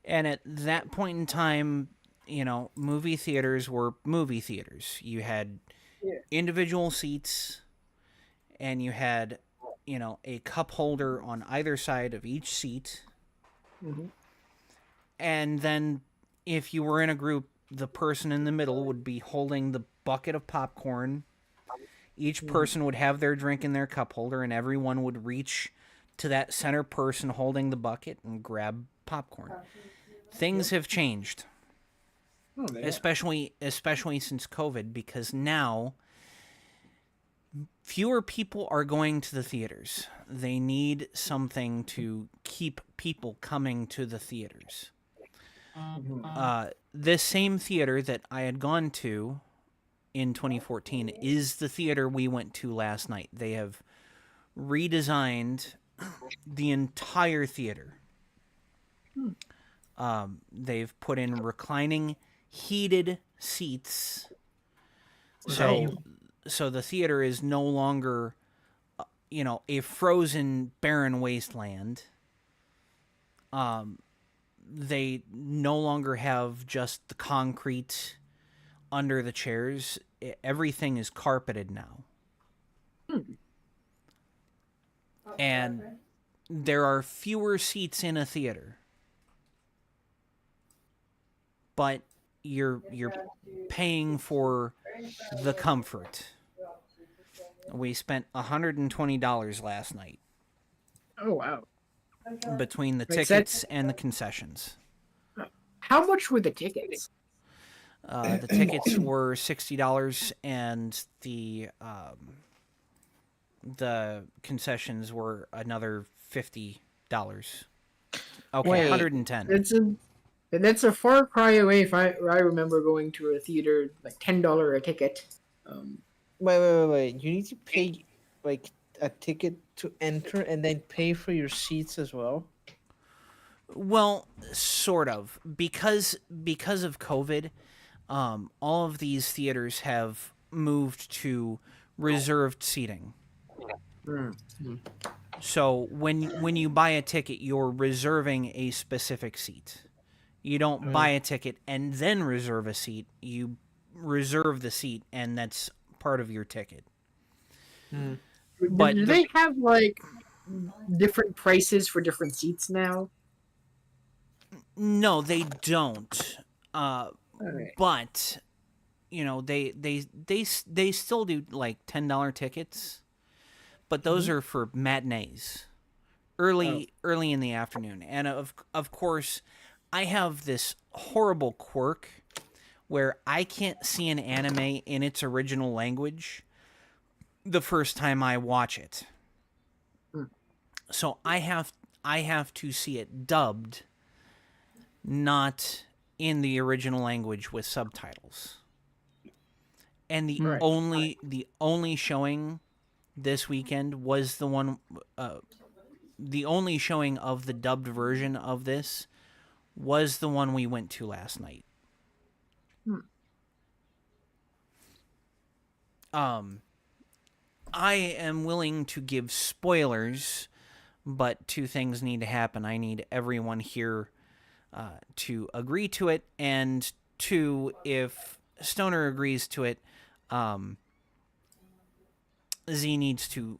And at that point in time, movie theaters were movie theaters. You had individual seats, and you had, a cup holder on either side of each seat. And then if you were in a group, the person in the middle would be holding the bucket of popcorn. Each person would have their drink in their cup holder, and everyone would reach to that center person holding the bucket and grab popcorn. Things have changed, especially since COVID, because now fewer people are going to the theaters. They need something to keep people coming to the theaters. This same theater that I had gone to in 2014 is the theater we went to last night. They have redesigned the entire theater. They've put in reclining, heated seats. So the theater is no longer, a frozen, barren wasteland. They no longer have just the concrete under the chairs. Everything is carpeted now. And there are fewer seats in a theater. But you're paying for the comfort. We spent $120 last night. Oh wow! Between the Wait, tickets and the concessions. How much were the tickets? The tickets were $60, and the concessions were another $50. Okay, Wait. $110. That's a far cry away. If I remember going to a theater like $10 a ticket. Wait. You need to pay like a ticket to enter and then pay for your seats as well. Well, sort of, because of COVID, all of these theaters have moved to reserved seating. So when you buy a ticket, you're reserving a specific seat. You don't buy a ticket and then reserve a seat. You reserve the seat, and that's part of your ticket. But do they have like different prices for different seats now? No, they don't. Alright. But they still do like $10 tickets, but those are for matinees, early in the afternoon. And of course, I have this horrible quirk where I can't see an anime in its original language the first time I watch it. So I have to see it dubbed, not in the original language with subtitles. And the only showing this weekend was the one the only showing of the dubbed version of this was the one we went to last night. I am willing to give spoilers, but two things need to happen. I need everyone here to agree to it, and two, if Stoner agrees to it, Z needs to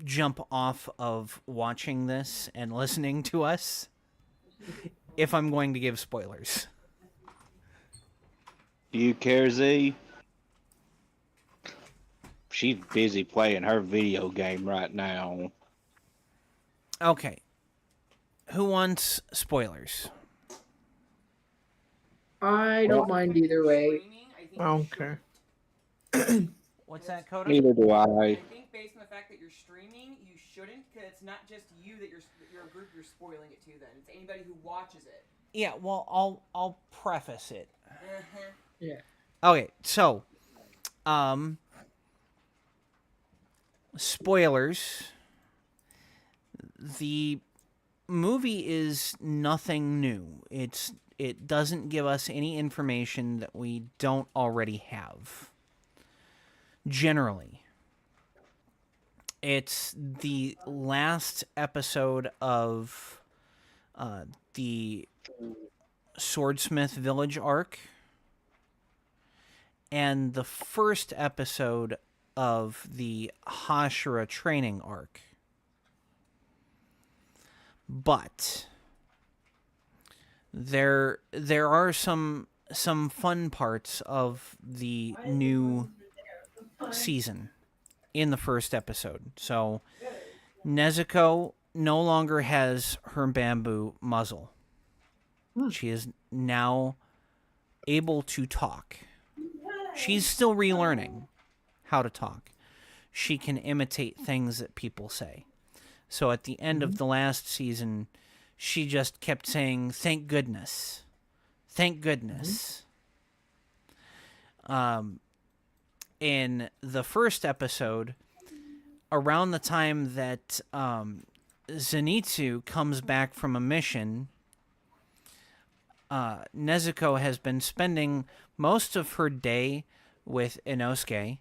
jump off of watching this and listening to us if I'm going to give spoilers. Do you care, Z? She's busy playing her video game right now. Okay. Who wants spoilers? I don't mind either way. I don't care. What's that, Coda? Neither do I. I think based on the fact that you're streaming, you shouldn't, because it's not just you that your group you're spoiling it to. Then it's anybody who watches it. Yeah, well, I'll preface it. Yeah. Okay, so, spoilers. The movie is nothing new. It doesn't give us any information that we don't already have. Generally, it's the last episode of the Swordsmith Village arc and the first episode of the Hashira training arc. But there are some fun parts of the new season in the first episode. So Nezuko no longer has her bamboo muzzle. She is now able to talk. She's still relearning how to talk. She can imitate things that people say. So at the end of the last season, she just kept saying, "Thank goodness. Thank goodness." In the first episode, around the time that Zenitsu comes back from a mission, Nezuko has been spending most of her day with Inosuke,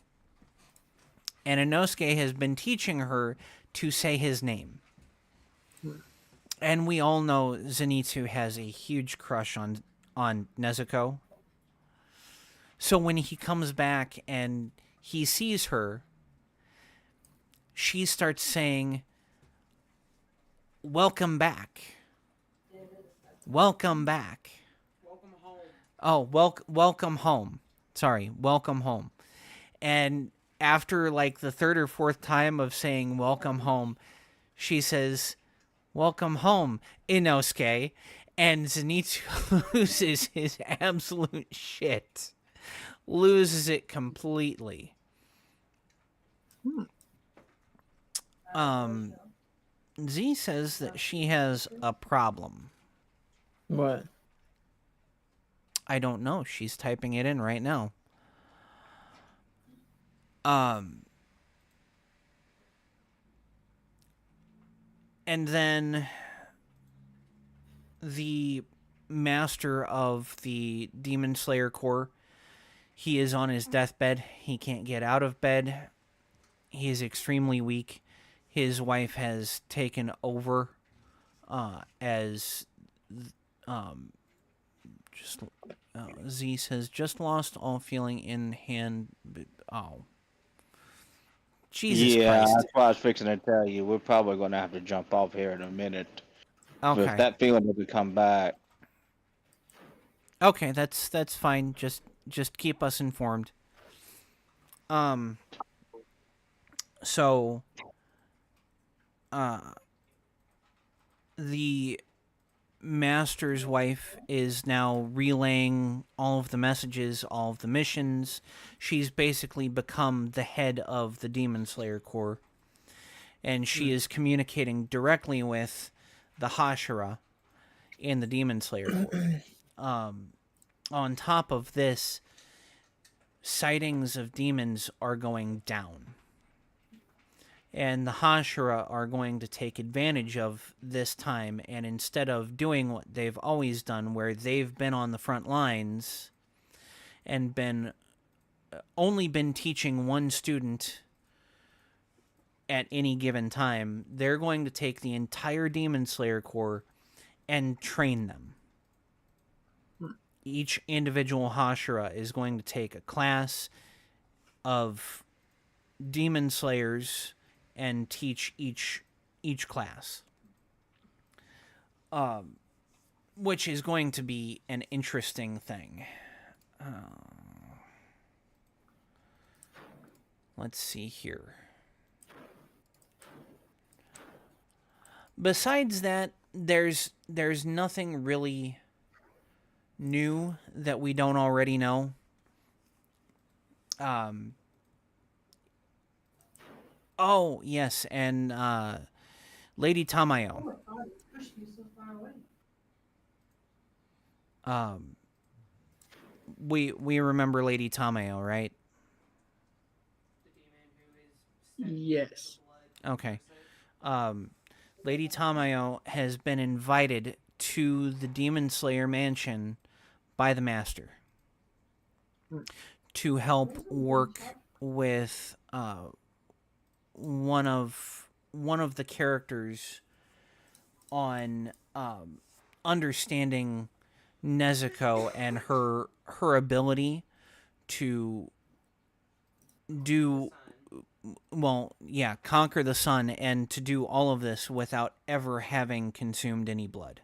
and Inosuke has been teaching her to say his name. And we all know Zenitsu has a huge crush on Nezuko. So when he comes back and he sees her, she starts saying, "Welcome back. Welcome back. Welcome home. Oh, welcome home. Sorry, welcome home." And after like the third or fourth time of saying "welcome home," she says, "Welcome home, Inosuke," and Zenitsu loses his absolute shit. Loses it completely. Z says that she has a problem. What? I don't know. She's typing it in right now. And then the master of the Demon Slayer Corps, he is on his deathbed. He can't get out of bed. He is extremely weak. His wife has taken over as Z says, "Just lost all feeling in hand." Oh, Jesus Yeah, Christ! that's what I was fixing to tell you. We're probably going to have to jump off here in a minute. But if Okay, that feeling doesn't come back, okay, that's fine. Just keep us informed. So, the master's wife is now relaying all of the messages, all of the missions. She's basically become the head of the Demon Slayer Corps, and she is communicating directly with the Hashira in the Demon Slayer Corps. On top of this, sightings of demons are going down. And the Hashira are going to take advantage of this time, and instead of doing what they've always done, where they've been on the front lines and only been teaching one student at any given time, they're going to take the entire Demon Slayer Corps and train them. Each individual Hashira is going to take a class of Demon Slayers and teach each class, which is going to be an interesting thing. Let's see here. Besides that, there's nothing really new that we don't already know. Oh yes, and Lady Tamayo. Oh my god, it's pushed me so far away. We remember Lady Tamayo, right? Yes. Okay. Lady Tamayo has been invited to the Demon Slayer mansion by the Master to help work with one of the characters on understanding Nezuko and her ability to do conquer the sun and to do all of this without ever having consumed any blood.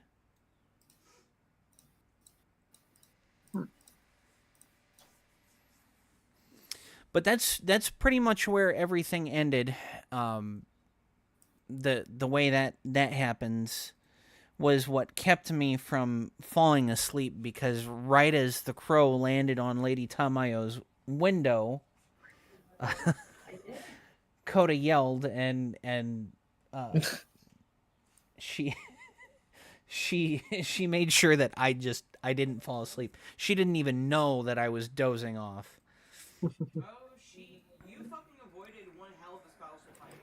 But that's pretty much where everything ended. The way that happens was what kept me from falling asleep, because right as the crow landed on Lady Tamayo's window, Coda yelled and she she made sure that I didn't fall asleep. She didn't even know that I was dozing off. You fucking avoided one hell of a spousal fight.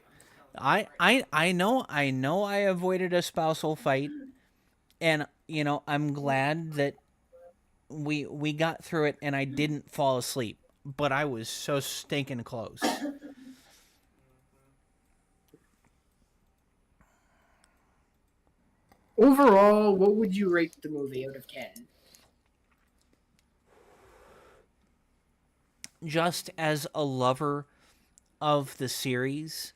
I know I avoided a spousal fight, and I'm glad that we got through it and I didn't fall asleep, but I was so stinking close. Overall, what would you rate the movie out of 10? Just as a lover of the series,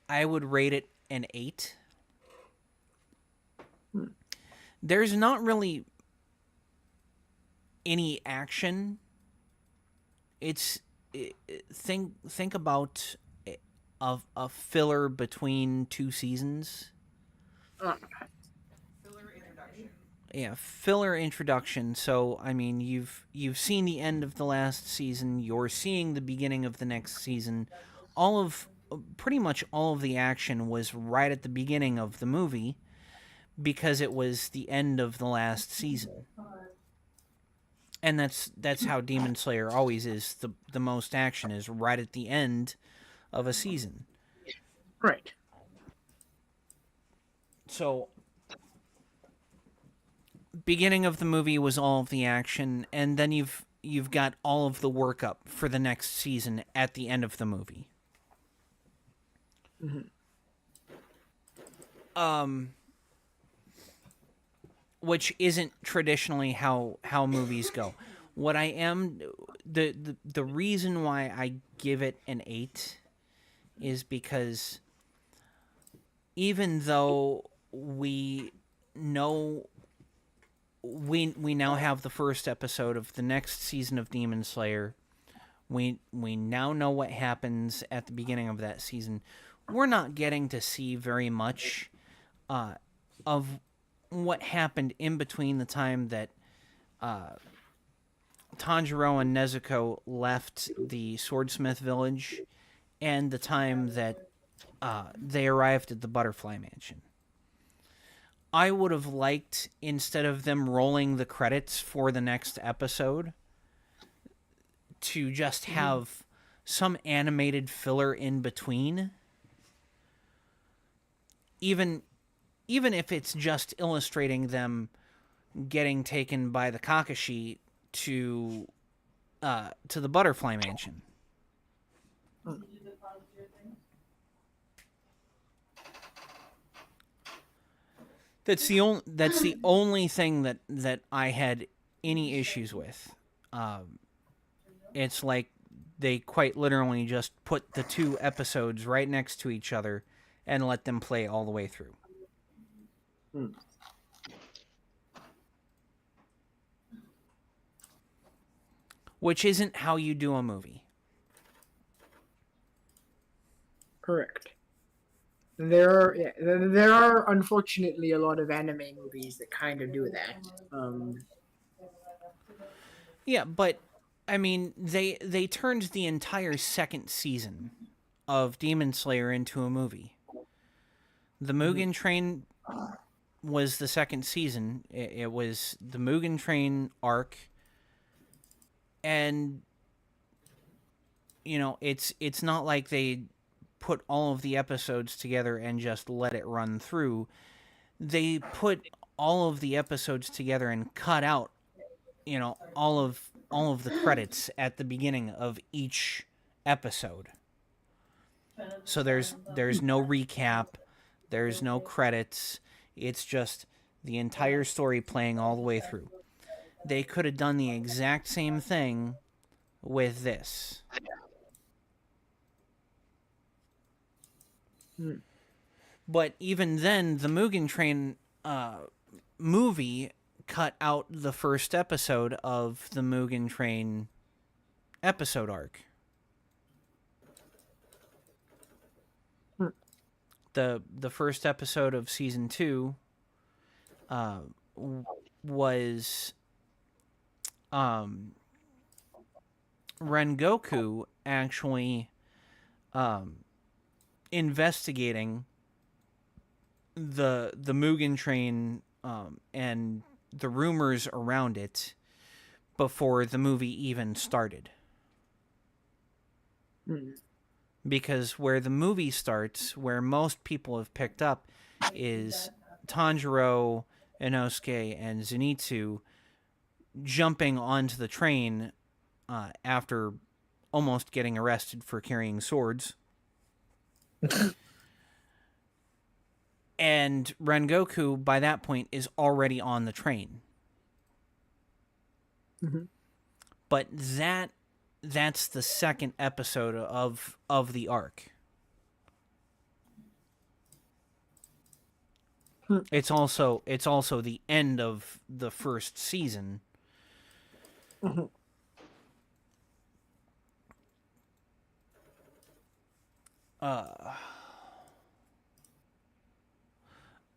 I would rate it an 8. There's not really any action. It's think about a filler between 2 seasons. Filler introduction. Yeah, filler introduction. So I mean, you've seen the end of the last season. You're seeing the beginning of the next season. Pretty much all of the action was right at the beginning of the movie, because it was the end of the last season. And that's how Demon Slayer always is. The most action is right at the end of a season. Right. So beginning of the movie was all of the action, and then you've got all of the workup for the next season at the end of the movie. Which isn't traditionally how movies go. What I am the reason why I give it an 8 is because even though we know we now have the first episode of the next season of Demon Slayer, we now know what happens at the beginning of that season. We're not getting to see very much of what happened in between the time that Tanjiro and Nezuko left the Swordsmith village and the time that they arrived at the Butterfly Mansion. I would have liked, instead of them rolling the credits for the next episode, to just have some animated filler in between. Even if it's just illustrating them getting taken by the Kakashi to the Butterfly Mansion. That's the only thing that I had any issues with. It's like they quite literally just put the 2 episodes right next to each other and let them play all the way through. Which isn't how you do a movie. Correct. There are unfortunately a lot of anime movies that kind of do that. Yeah, but I mean, they turned the entire second season of Demon Slayer into a movie. The Mugen Train was the second season. It was the Mugen Train arc, and it's not like they put all of the episodes together and just let it run through. They put all of the episodes together and cut out, all of the credits at the beginning of each episode. So there's no recap, there's no credits. It's just the entire story playing all the way through. They could have done the exact same thing with this. But even then, the Mugen Train movie cut out the first episode of the Mugen Train episode arc. The first episode of season 2 was Rengoku actually investigating the Mugen Train and the rumors around it before the movie even started. Because where the movie starts, where most people have picked up, is Tanjiro, Inosuke, and Zenitsu jumping onto the train after almost getting arrested for carrying swords. And Rengoku, by that point, is already on the train. But that's the second episode of the arc. It's also the end of the first season.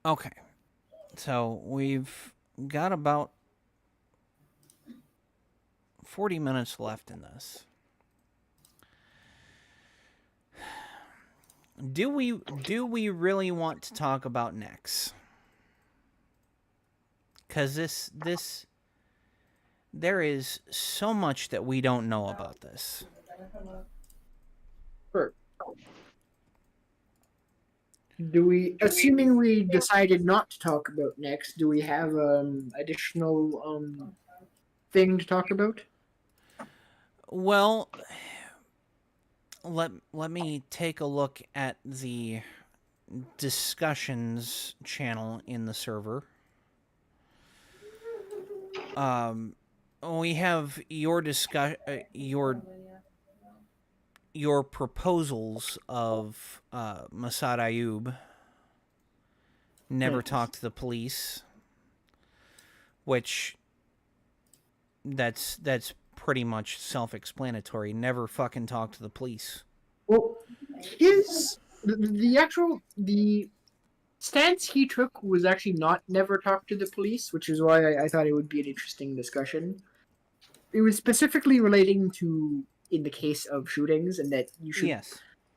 Okay. So we've got about 40 minutes left in this. Do we really want to talk about Nex? Cuz this there is so much that we don't know about this. Sure. Assuming we decided not to talk about next, do we have additional thing to talk about? Well, let me take a look at the discussions channel in the server. We have your your proposals of Masad Ayub never talk to the police, which that's pretty much self-explanatory. Never fucking talk to the police. Well, the stance he took was actually not never talk to the police, which is why I thought it would be an interesting discussion. It was specifically relating to in the case of shootings, and that you should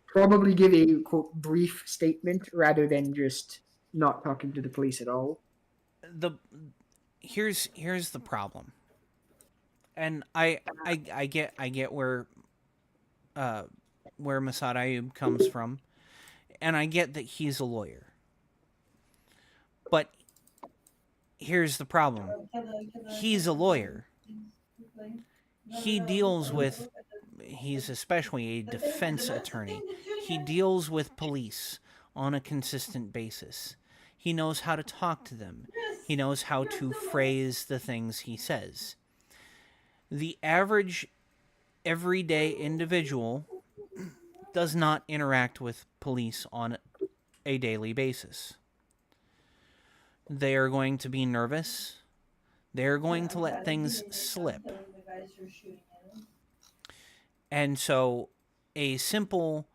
probably give a quote brief statement rather than just not talking to the police at all. Here's the problem, and I get where Masad Ayub comes from, and I get that he's a lawyer. But here's the problem. He's a lawyer. He's especially a defense attorney. He deals with police on a consistent basis. He knows how to talk to them. He knows how to phrase the things he says. The average everyday individual does not interact with police on a daily basis. They are going to be nervous. They're going to let things slip. And so a simple,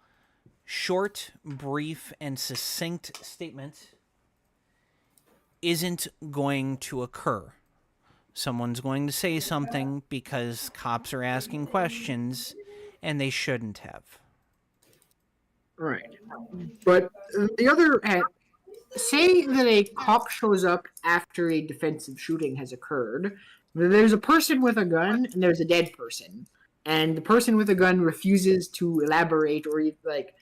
short, brief, and succinct statement isn't going to occur. Someone's going to say something because cops are asking questions and they shouldn't have. Right. But the other hand, say that a cop shows up after a defensive shooting has occurred. There's a person with a gun and there's a dead person, and the person with a gun refuses to elaborate or like.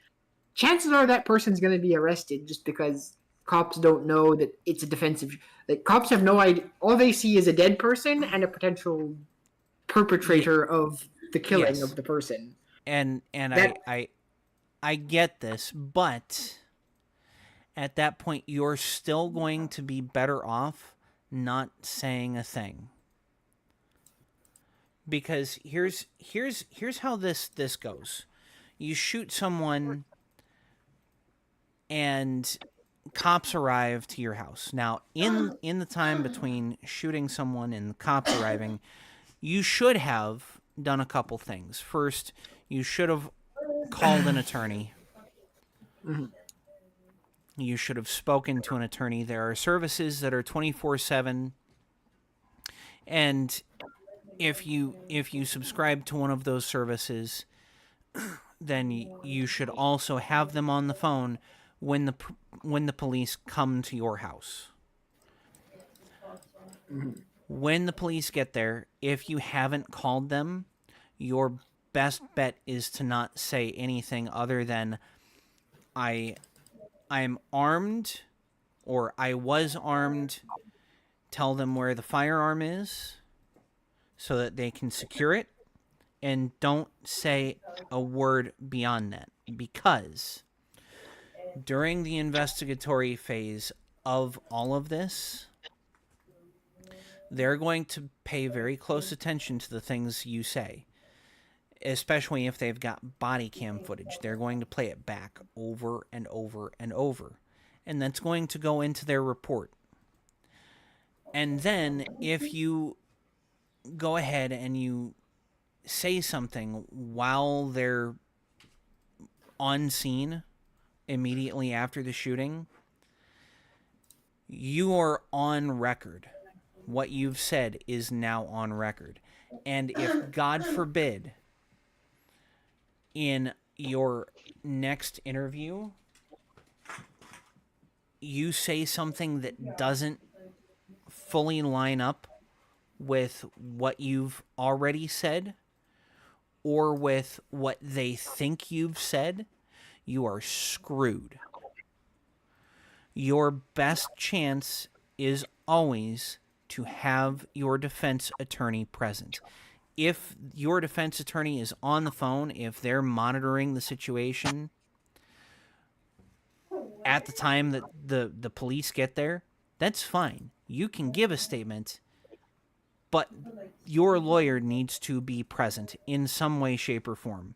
Chances are that person's going to be arrested just because cops don't know that it's a defensive. Like cops have no idea. All they see is a dead person and a potential perpetrator of the killing Yes. of the person. And That- I get this, but at that point you're still going to be better off not saying a thing. Because here's how this goes. You shoot someone and cops arrive to your house. Now, in the time between shooting someone and the cops arriving, you should have done a couple things. First, you should have called an attorney. You should have spoken to an attorney. There are services that are 24/7, and if you subscribe to one of those services, then you should also have them on the phone when the police come to your house. When the police get there, if you haven't called them, your best bet is to not say anything other than I'm armed or I was armed. Tell them where the firearm is so that they can secure it, and don't say a word beyond that, because during the investigatory phase of all of this, they're going to pay very close attention to the things you say, especially if they've got body cam footage. They're going to play it back over and over and over, and that's going to go into their report. And then if you go ahead and you say something while they're on scene immediately after the shooting, you are on record. What you've said is now on record. And if, God forbid, in your next interview, you say something that doesn't fully line up with what you've already said or with what they think you've said, you are screwed. Your best chance is always to have your defense attorney present. If your defense attorney is on the phone, if they're monitoring the situation at the time that the police get there, that's fine. You can give a statement, but your lawyer needs to be present in some way, shape, or form.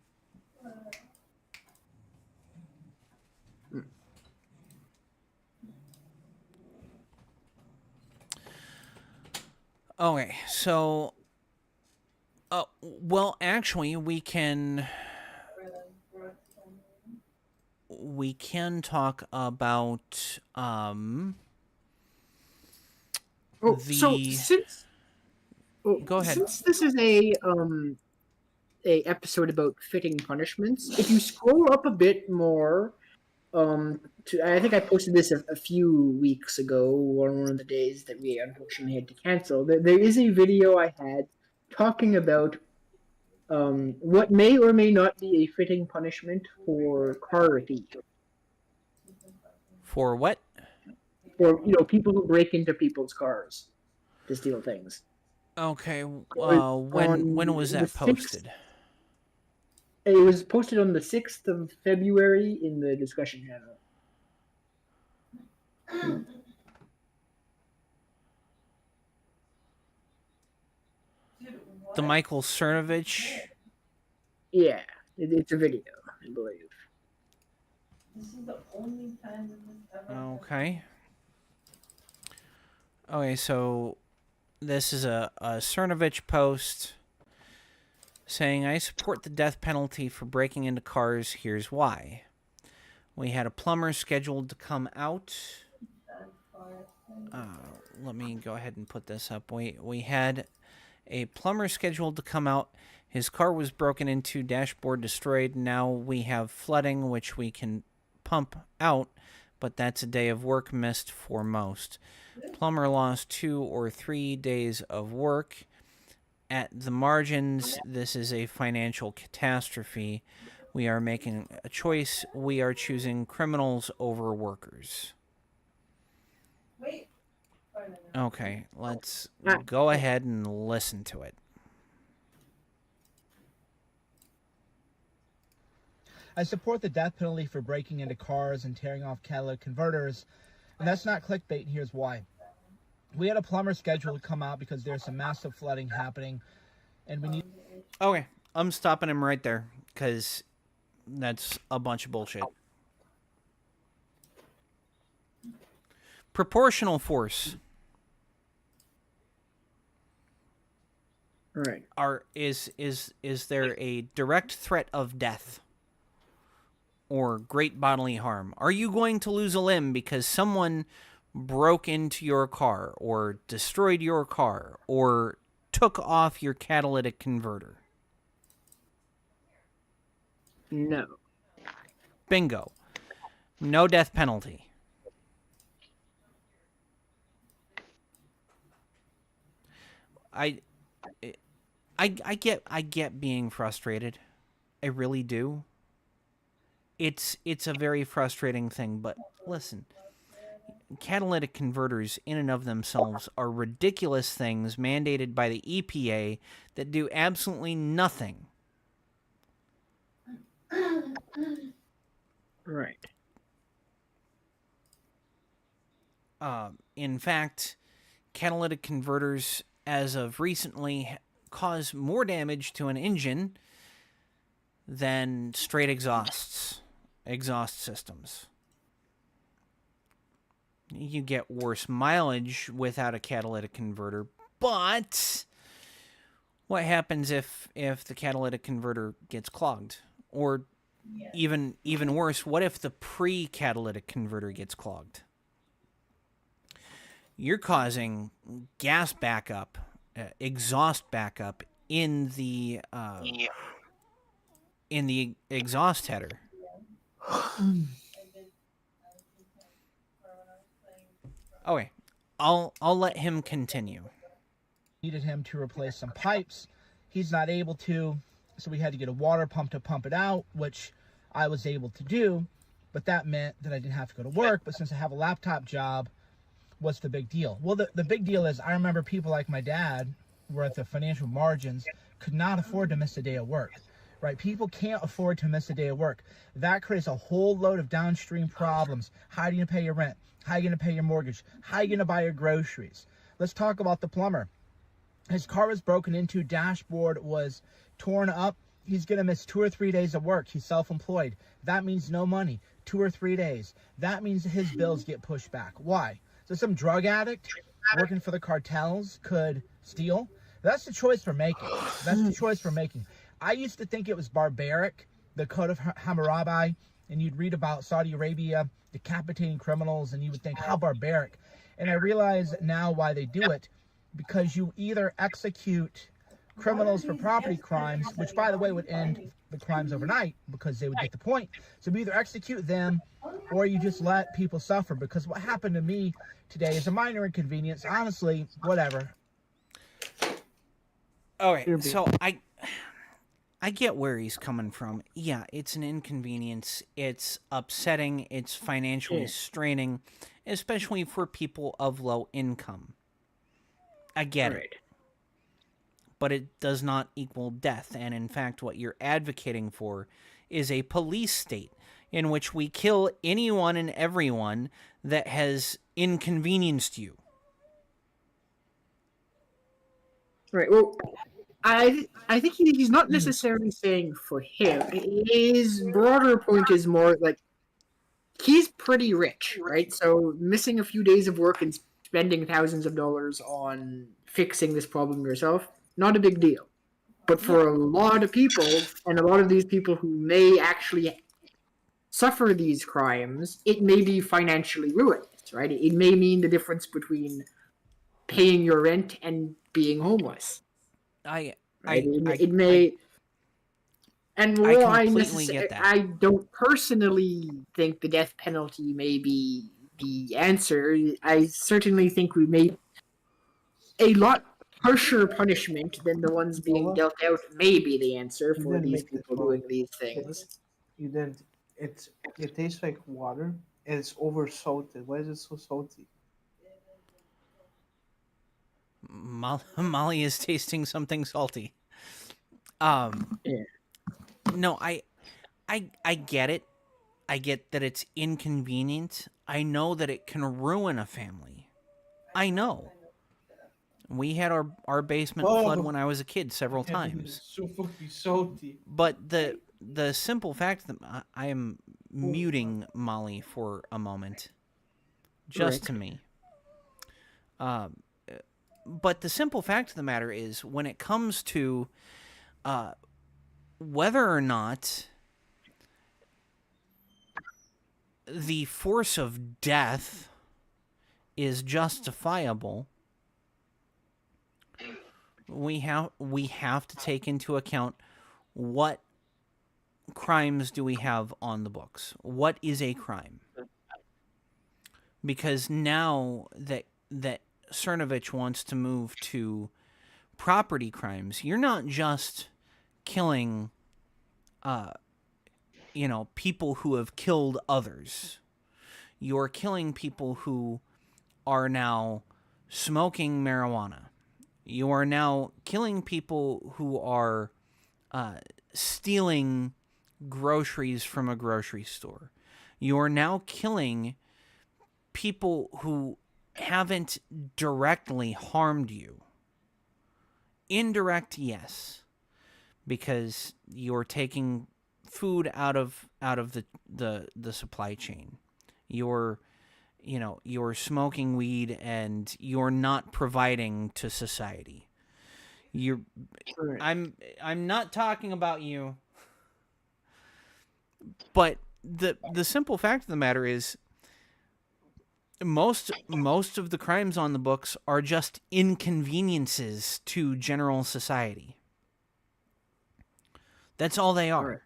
Okay, so... well, actually, we can talk about so since Go ahead. Since this is a episode about fitting punishments, if you scroll up a bit more, I think I posted this a few weeks ago on one of the days that we unfortunately had to cancel. There is a video I had talking about what may or may not be a fitting punishment for car thief. For what? For people who break into people's cars to steal things. Okay, when was that posted? It was posted on the 6th of February in the discussion channel. The Michael Cernovich? Yeah, it's a video, I believe. This is the only time that this ever Okay. Okay, so this is a Cernovich post saying, I support the death penalty for breaking into cars. Here's why. We had a plumber scheduled to come out. Let me go ahead and put this up. We had a plumber scheduled to come out. His car was broken into, dashboard destroyed. Now we have flooding, which we can pump out, but that's a day of work missed for most. Plumber lost 2 or 3 days of work. At the margins, this is a financial catastrophe. We are making a choice. We are choosing criminals over workers. Wait. Oh, no, no. Okay, let's go ahead and listen to it. I support the death penalty for breaking into cars and tearing off catalytic converters, and that's not clickbait, and here's why. We had a plumber scheduled to come out because there's some massive flooding happening, and we need... Okay, I'm stopping him right there, because that's a bunch of bullshit. Proportional force. Right. Is there a direct threat of death or great bodily harm? Are you going to lose a limb because someone broke into your car or destroyed your car or took off your catalytic converter? No. Bingo. No death penalty. I get being frustrated. I really do. It's a very frustrating thing, but listen. Catalytic converters in and of themselves are ridiculous things mandated by the EPA that do absolutely nothing. Right. In fact, catalytic converters, as of recently, cause more damage to an engine than straight exhaust systems. You get worse mileage without a catalytic converter, but what happens if the catalytic converter gets clogged? Or even worse, what if the pre-catalytic converter gets clogged? You're causing gas backup, exhaust backup in the exhaust header. Okay, I'll let him continue. Needed him to replace some pipes. He's not able to, so we had to get a water pump to pump it out, which I was able to do, but that meant that I didn't have to go to work. But since I have a laptop job, what's the big deal? Well, the big deal is I remember people like my dad were at the financial margins, could not afford to miss a day of work, right? People can't afford to miss a day of work. That creates a whole load of downstream problems. How are you going to pay your rent? How are you going to pay your mortgage? How are you going to buy your groceries? Let's talk about the plumber. His car was broken into, dashboard was torn up. He's going to miss 2 or 3 days of work. He's self-employed. That means no money. 2 or 3 days. That means his bills get pushed back. Why? So some drug addict working for the cartels could steal? That's the choice we're making. That's the choice we're making. I used to think it was barbaric, the Code of Hammurabi, and you'd read about Saudi Arabia decapitating criminals, and you would think, how barbaric. And I realize now why they do it, because you either execute criminals for property crimes, which, by the way, would end the crimes overnight because they would get the point. So we either execute them or you just let people suffer, because what happened to me today is a minor inconvenience. Honestly, whatever. Okay, so I get where he's coming from. Yeah, it's an inconvenience. It's upsetting. It's financially straining, especially for people of low income. I get it. But it does not equal death. And in fact, what you're advocating for is a police state in which we kill anyone and everyone that has inconvenienced you. Right. Well, I think he's not necessarily saying for him. His broader point is more like he's pretty rich, right? So missing a few days of work and spending thousands of dollars on fixing this problem yourself, not a big deal. But for a lot of people, and a lot of these people who may actually suffer these crimes, it may be financially ruinous, right? It may mean the difference between paying your rent and being homeless, I right? I I It may, and I while completely get that. I don't personally think the death penalty may be the answer. I certainly think we may a lot harsher punishment than the ones being Noah, dealt out may be the answer you for didn't these make this people wrong. doing these things. You didn't. It tastes like water and it's over salted. Why is it so salty? Molly is tasting something salty. Yeah. No, I get it. I get that it's inconvenient. I know that it can ruin a family. I know. We had our basement flood Oh, when I was a kid I several can't believe times. it's so fucking salty. But the simple fact that I am muting Molly for a moment, just Right. to me. Um, but the simple fact of the matter is, when it comes to whether or not the force of death is justifiable, we have to take into account what crimes do we have on the books? What is a crime? Because now that Cernovich wants to move to property crimes, you're not just killing people who have killed others. You're killing people who are now smoking marijuana. You are now killing people who are stealing groceries from a grocery store. You are now killing people who haven't directly harmed you. Indirect, yes, because you're taking food out of the supply chain. You're you're smoking weed and you're not providing to society. You're Right. I'm not talking about you. But the simple fact of the matter is most of the crimes on the books are just inconveniences to general society. That's all they are.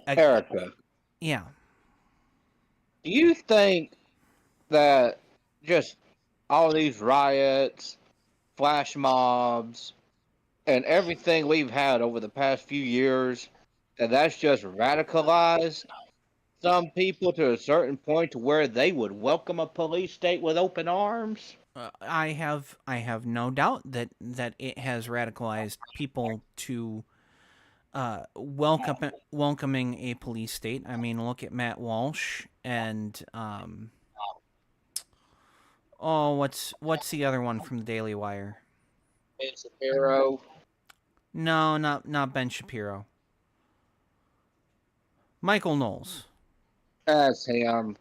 Erica, Yeah. do you think that just all these riots, flash mobs, and everything we've had over the past few years, that's just radicalized some people to a certain point to where they would welcome a police state with open arms? I have no doubt that it has radicalized people to welcoming a police state. I mean, look at Matt Walsh and what's the other one from the Daily Wire? Ben Shapiro. No, not Ben Shapiro. Michael Knowles. That's him.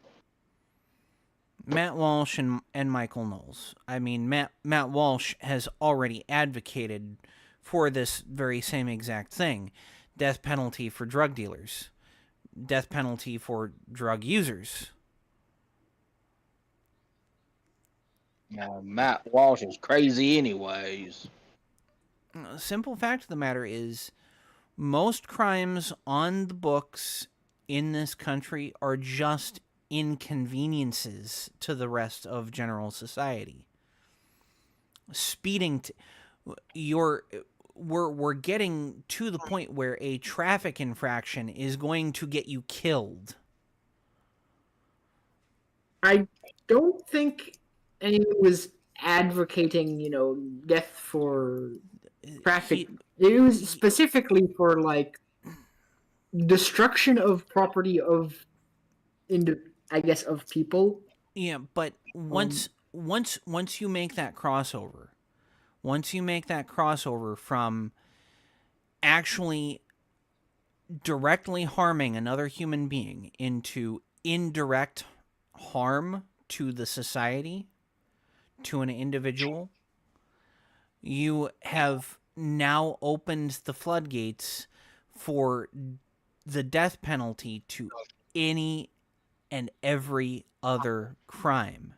Matt Walsh and Michael Knowles. I mean, Matt Walsh has already advocated for this very same exact thing. Death penalty for drug dealers. Death penalty for drug users. Matt Walsh is crazy anyways. Simple fact of the matter is, most crimes on the books in this country are just inconveniences to the rest of general society. Speeding, we're getting to the point where a traffic infraction is going to get you killed. I don't think anyone was advocating, death for traffic. It was specifically for like destruction of property of, I guess, of people. Yeah, but once you make that crossover, from actually directly harming another human being into indirect harm to the society, to an individual, you have now opened the floodgates for the death penalty to any and every other crime,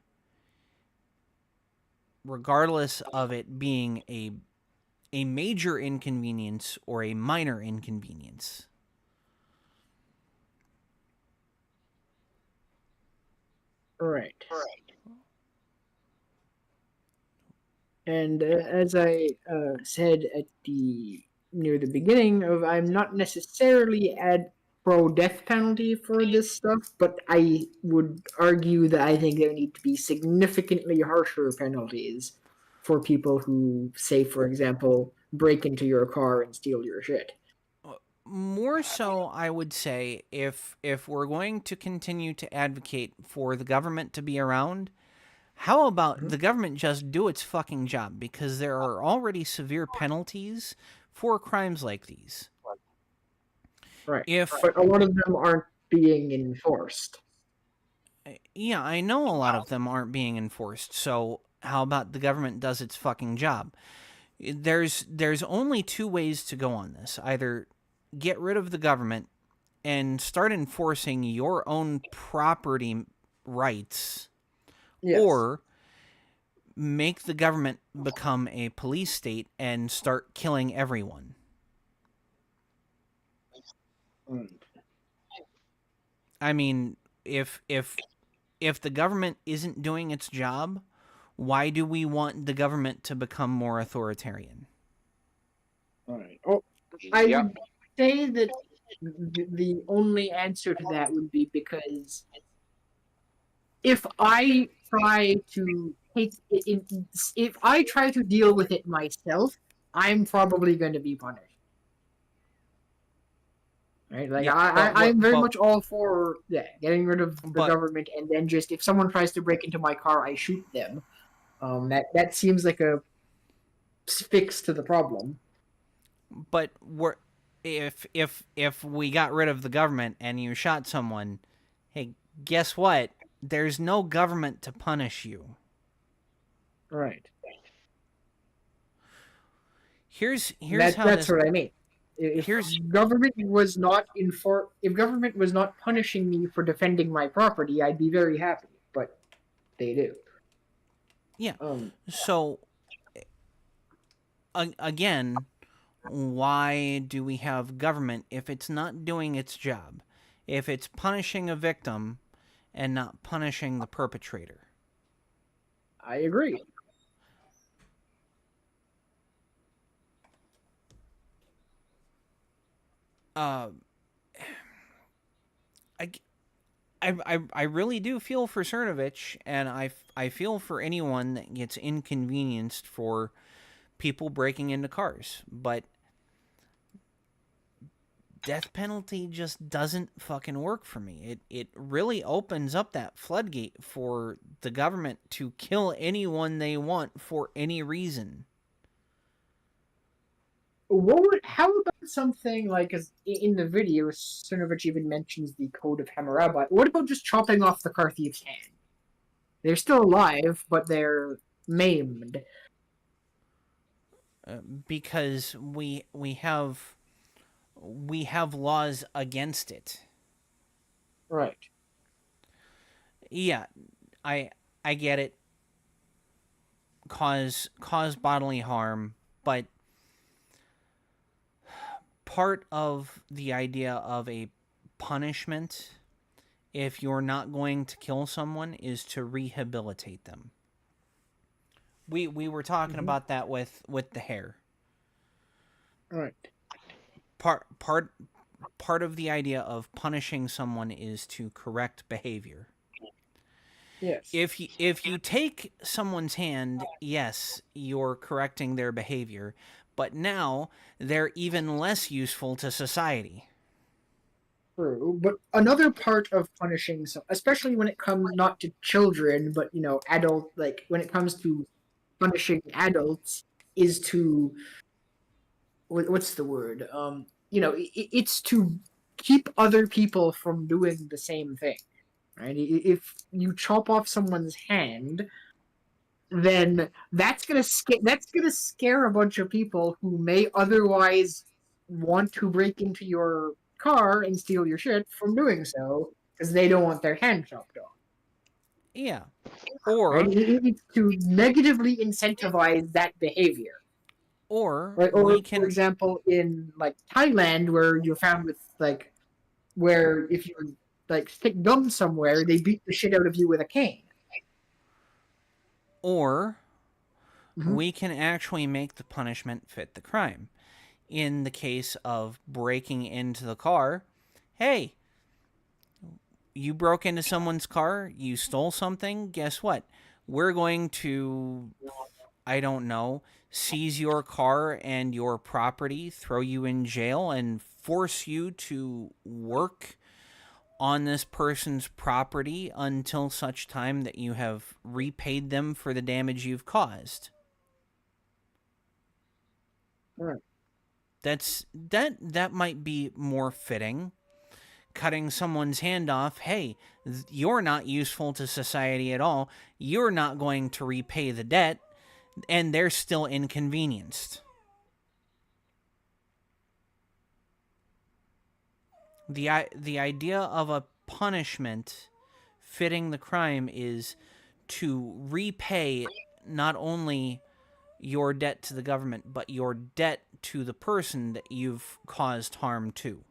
regardless of it being a major inconvenience or a minor inconvenience. Right. And as I said at the near the beginning of, I'm not necessarily pro death penalty for this stuff, but I would argue that I think there need to be significantly harsher penalties for people who, say, for example, break into your car and steal your shit. More so, I would say, if we're going to continue to advocate for the government to be around, how about the government just do its fucking job? Because there are already severe penalties for crimes like these. Right. If But a lot of them aren't being enforced. Yeah, I know a lot of them aren't being enforced. So how about the government does its fucking job? There's only two ways to go on this. Either get rid of the government and start enforcing your own property rights, Yes. or make the government become a police state and start killing everyone. I mean, if the government isn't doing its job, why do we want the government to become more authoritarian? Right. Oh, I Yep. would say that the only answer to that would be because if I try to take it if I try to deal with it myself, I'm probably going to be punished. Right? Like Yeah, I'm very much all for getting rid of the But- government, and then just if someone tries to break into my car, I shoot them. That seems like a fix to the problem. But if we got rid of the government and you shot someone, hey, guess what? There's no government to punish you. Right. Here's That's what I mean. If government was not punishing me for defending my property, I'd be very happy. But they do. Yeah. So again, why do we have government if it's not doing its job? If it's punishing a victim and not punishing the perpetrator? I agree. I really do feel for Cernovich, and I feel for anyone that gets inconvenienced for people breaking into cars, but death penalty just doesn't fucking work for me. It really opens up that floodgate for the government to kill anyone they want for any reason. How about something like, as in the video, Cernovich even mentions the Code of Hammurabi. What about just chopping off the car thief's hand? They're still alive, but they're maimed. Because we have laws against it. Right. Yeah, I get it. Cause bodily harm, but part of the idea of a punishment, if you're not going to kill someone, is to rehabilitate them. We were talking about that with the hair. Right. Part of the idea of punishing someone is to correct behavior. Yes. If you take someone's hand, yes, you're correcting their behavior, but now they're even less useful to society. True, but another part of punishing, especially when it comes not to children, but adult, like when it comes to punishing adults, is to what's the word? It's to keep other people from doing the same thing. Right? If you chop off someone's hand, then that's gonna scare a bunch of people who may otherwise want to break into your car and steal your shit from doing so because they don't want their hand chopped off. Yeah. Right? Or It's to negatively incentivize that behavior. Right? Or, we for can example, in like Thailand, where you're found with like, where if you like stick gum somewhere, they beat the shit out of you with a cane. or Mm-hmm. we can actually make the punishment fit the crime. In the case of breaking into the car, hey, you broke into someone's car, you stole something, guess what? We're going to, I don't know, seize your car and your property, throw you in jail, and force you to work on this person's property until such time that you have repaid them for the damage you've caused. Right. That might be more fitting. Cutting someone's hand off, hey, you're not useful to society at all. You're not going to repay the debt, and they're still inconvenienced. The idea of a punishment fitting the crime is to repay not only your debt to the government, but your debt to the person that you've caused harm to.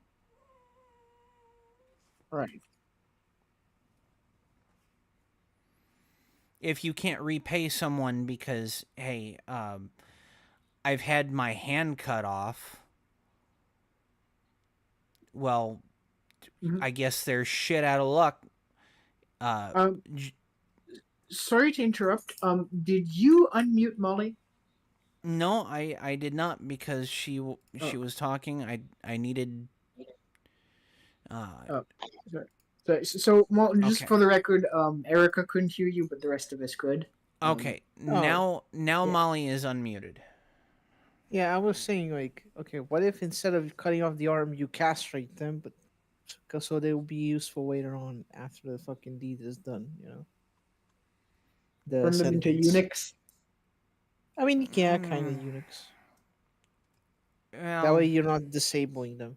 Right. If you can't repay someone because, hey, I've had my hand cut off, well, Mm-hmm. I guess they're shit out of luck. Um, sorry to interrupt. Did you unmute Molly? No, I did not because she Oh. was talking. I needed. Oh, sorry. So just Okay. for the record, Erica couldn't hear you, but the rest of us could. Okay. Oh, Now yeah. Molly is unmuted. Yeah, I was saying like, okay, what if instead of cutting off the arm, you castrate them, but so they will be useful later on after the fucking deed is done, you know? The Turn them into sentence. eunuchs. I mean, yeah, kind of eunuchs. That Well, way you're not disabling them.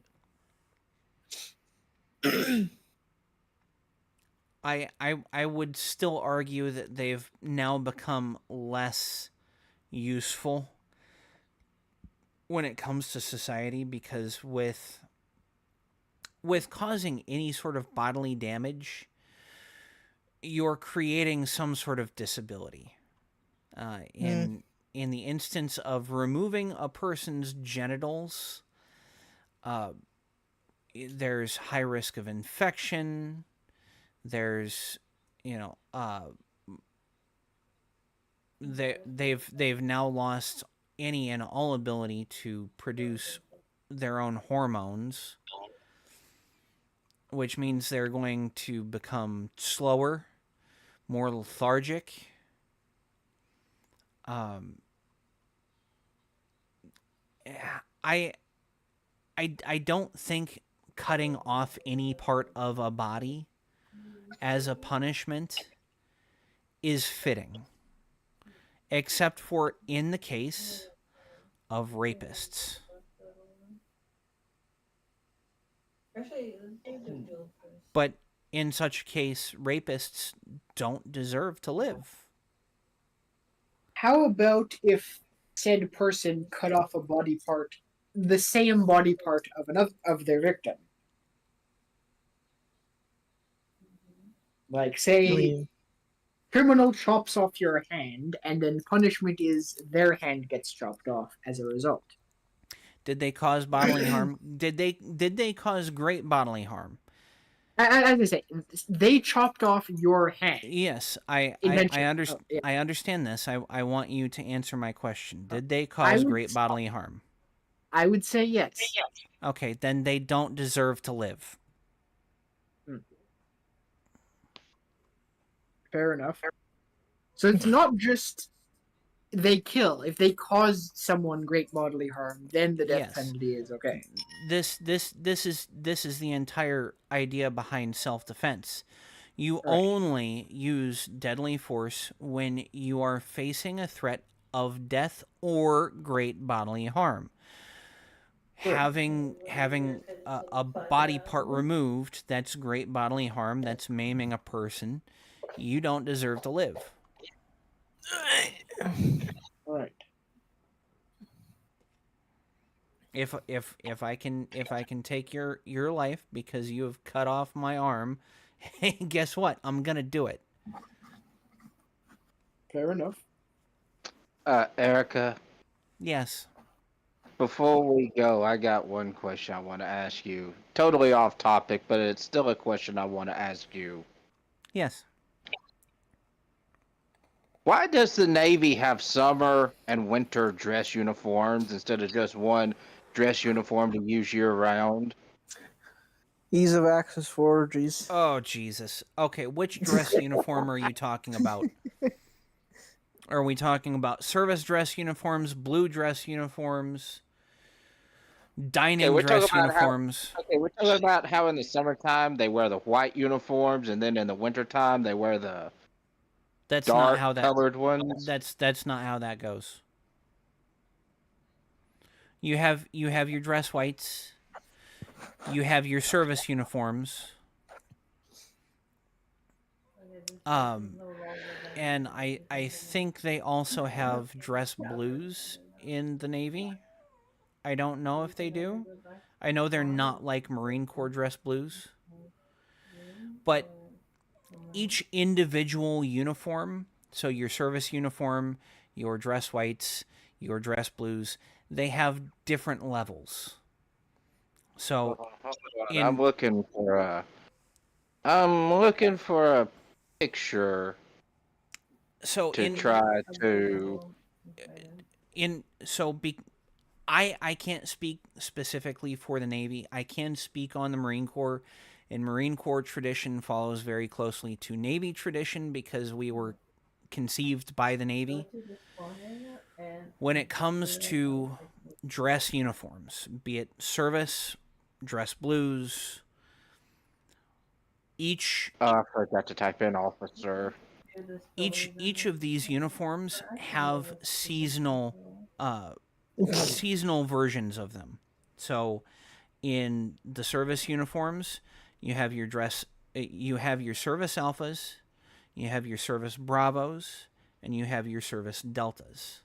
I would still argue that they've now become less useful when it comes to society because with causing any sort of bodily damage, you're creating some sort of disability. In the instance of removing a person's genitals, there's high risk of infection. There's, you know, they've now lost any and all ability to produce their own hormones, which means they're going to become slower, more lethargic. I I don't think cutting off any part of a body as a punishment is fitting, except for in the case of rapists. Actually, let's do Jill first. But in such a case, rapists don't deserve to live. How about if said person cut off a body part, the same body part of another of their victim? Like, I say, mean, criminal chops off your hand, and then punishment is their hand gets chopped off as a result. Did they cause bodily harm? Did they cause great bodily harm? As I say, they chopped off your hand. Yes, Yeah. I understand this. I want you to answer my question. Did they cause great bodily harm? I would say yes. Okay, then they don't deserve to live. Fair enough. So it's not just they kill. If they cause someone great bodily harm, then the death Yes. penalty is okay. This is the entire idea behind self-defense. You Right. only use deadly force when you are facing a threat of death or great bodily harm. having a body part removed, that's great bodily harm. That's maiming a person. You don't deserve to live. Right. If I can take your life because you have cut off my arm, hey, guess what? I'm gonna do it. Fair enough. Erica, Yes. before we go, I got one question I want to ask you. Totally off topic, but it's still a question I want to ask you. Yes. Why does the Navy have summer and winter dress uniforms instead of just one dress uniform to use year round? Ease of access for orgies. Oh Jesus. Okay, which dress uniform are you talking about? Are we talking about service dress uniforms, blue dress uniforms, dining dress uniforms? We're talking about how in the summertime they wear the white uniforms, and then in the wintertime they wear the That's not dark how that. colored ones. That's not how that goes. You have your dress whites. You have your service uniforms. And I think they also have dress blues in the Navy. I don't know if they do. I know they're not like Marine Corps dress blues. But each individual uniform, so your service uniform, your dress whites, your dress blues, they have different levels. So I'm looking for a picture so to in try to. in so be I can't speak specifically for the Navy. I can speak on the Marine Corps, and Marine Corps tradition follows very closely to Navy tradition because we were conceived by the Navy. When it comes to dress uniforms, be it service, dress blues, each I forgot to type in officer. each of these uniforms have seasonal versions of them. So in the service uniforms, you have your service alphas, you have your service bravos, and you have your service deltas.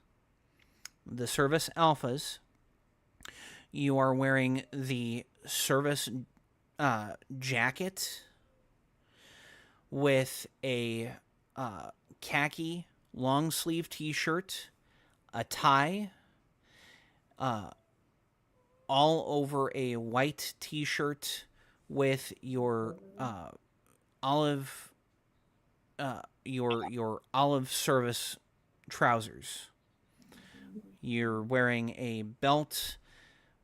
The service alphas, you are wearing the service jacket with a khaki long sleeve t-shirt, a tie, all over a white t-shirt with your olive your olive service trousers. You're wearing a belt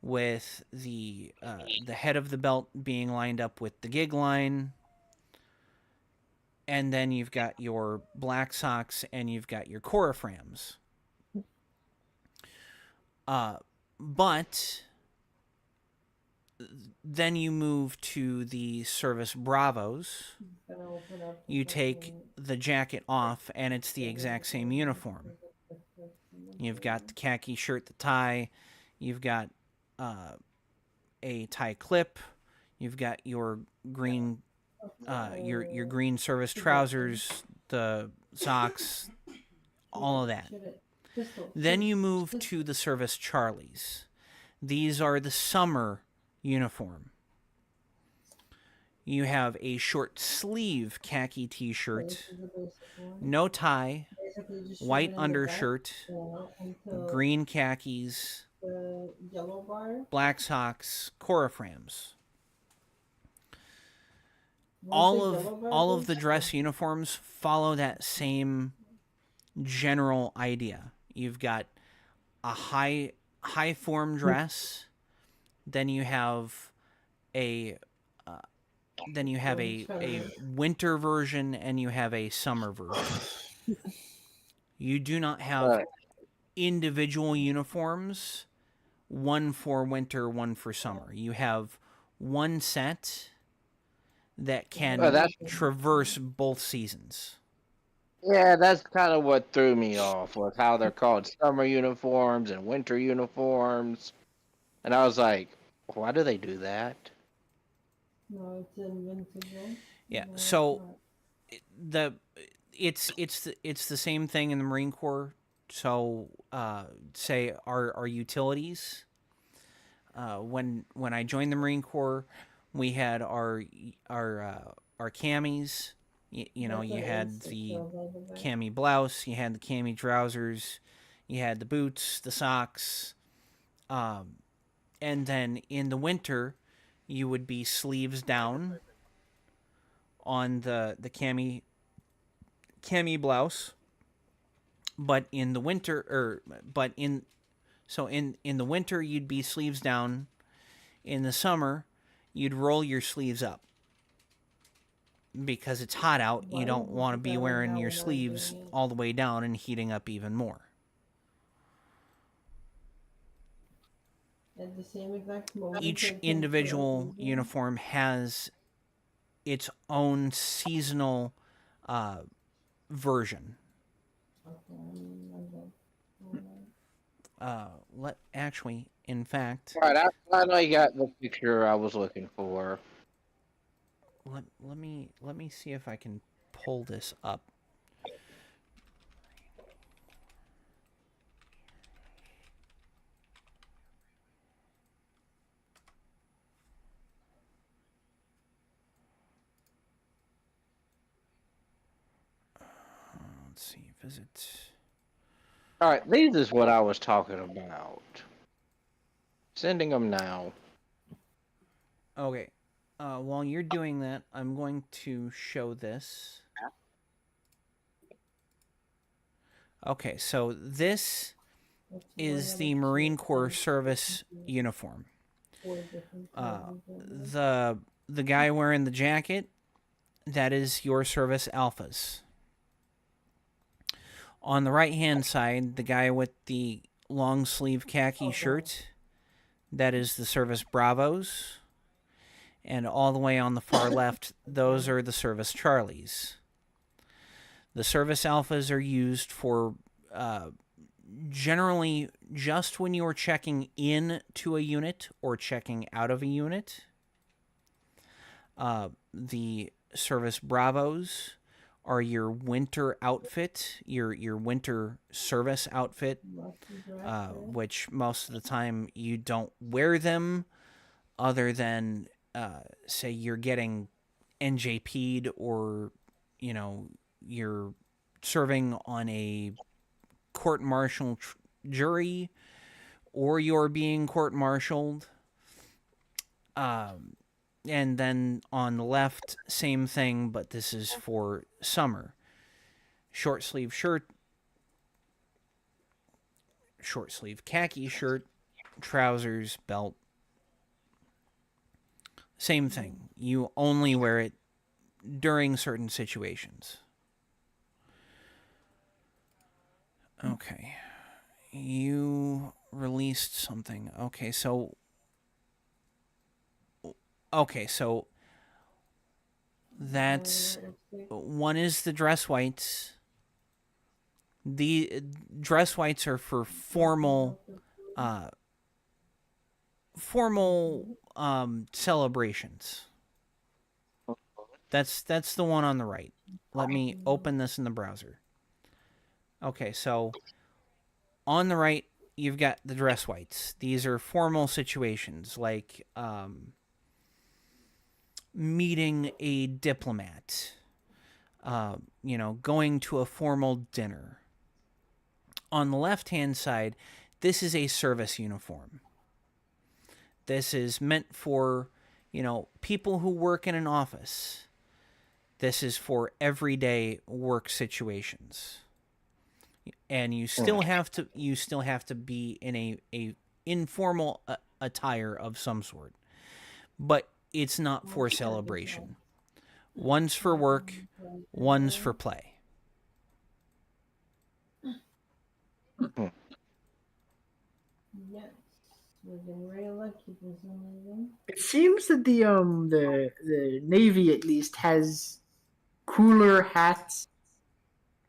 with the head of the belt being lined up with the gig line. And then you've got your black socks and you've got your coriframs. But then you move to the service bravos. You take the jacket off and it's the exact same uniform. You've got the khaki shirt, the tie. You've got a tie clip. You've got your green your green service trousers, the socks, all of that. Then you move to the service Charlies. These are the summer uniform. You have a short sleeve khaki t-shirt, no tie, white undershirt, green khakis, black socks, coriframs. All of the dress uniforms follow that same general idea. You've got a high form dress, then you have a winter version, and you have a summer version. You do not have individual uniforms, one for winter, one for summer. You have one set that can traverse both seasons. Yeah, that's kind of what threw me off, was how they're called summer uniforms and winter uniforms. And I was like, why do they do that? No, it's invincible. Yeah. No, So it's the it's the same thing in the Marine Corps. So say our utilities. When I joined the Marine Corps, we had our camis. You know, That's you an had instant the kill, by the way. cami blouse, you had the cami trousers, you had the boots, the socks, and then in the winter, you would be sleeves down on the cami blouse, but in the winter or but in so in the winter you'd be sleeves down. In the summer, you'd roll your sleeves up because it's hot out. You Why don't would you want to put be that on wearing now your when I was sleeves doing it? all the way down and heating up even more. At the same exact moment, Each I came to a individual conclusion. uniform has its own seasonal version. Okay, I'm done. In fact, All right, I finally got the picture I was looking for. let me see if I can pull this up. Let's see, visit. All right, these is what I was talking about. Sending them now. Okay. While you're doing that, I'm going to show this. Okay, so this That's is one the out of Marine two Corps times service uniform. four different Uh, times in this. the guy wearing the jacket, that is your service alphas. On the right hand side, the guy with the long sleeve khaki shirt, that is the service bravos. And all the way on the far left, those are the service charlies. The service alphas are used for generally just when you're checking in to a unit or checking out of a unit. The service bravos are your winter outfit, your winter service outfit, which most of the time you don't wear them other than say you're getting NJP'd or you're serving on a court-martial jury or you're being court-martialed. And then on the left, same thing, but this is for summer. Short sleeve shirt, short sleeve khaki shirt, trousers, belt. Same thing. You only wear it during certain situations. Okay. You released something. Okay, so that's one is the dress whites. The dress whites are for formal celebrations. That's the one on the right. Let me open this in the browser. Okay, so on the right you've got the dress whites. These are formal situations like meeting a diplomat, going to a formal dinner. On the left-hand side, this is a service uniform. This is meant for, people who work in an office. This is for everyday work situations. And you still have to be in a informal attire of some sort. But it's not for celebration. One's for work, one's for play. Yes, we've been very lucky for some reason. It seems that the Navy at least has cooler hats,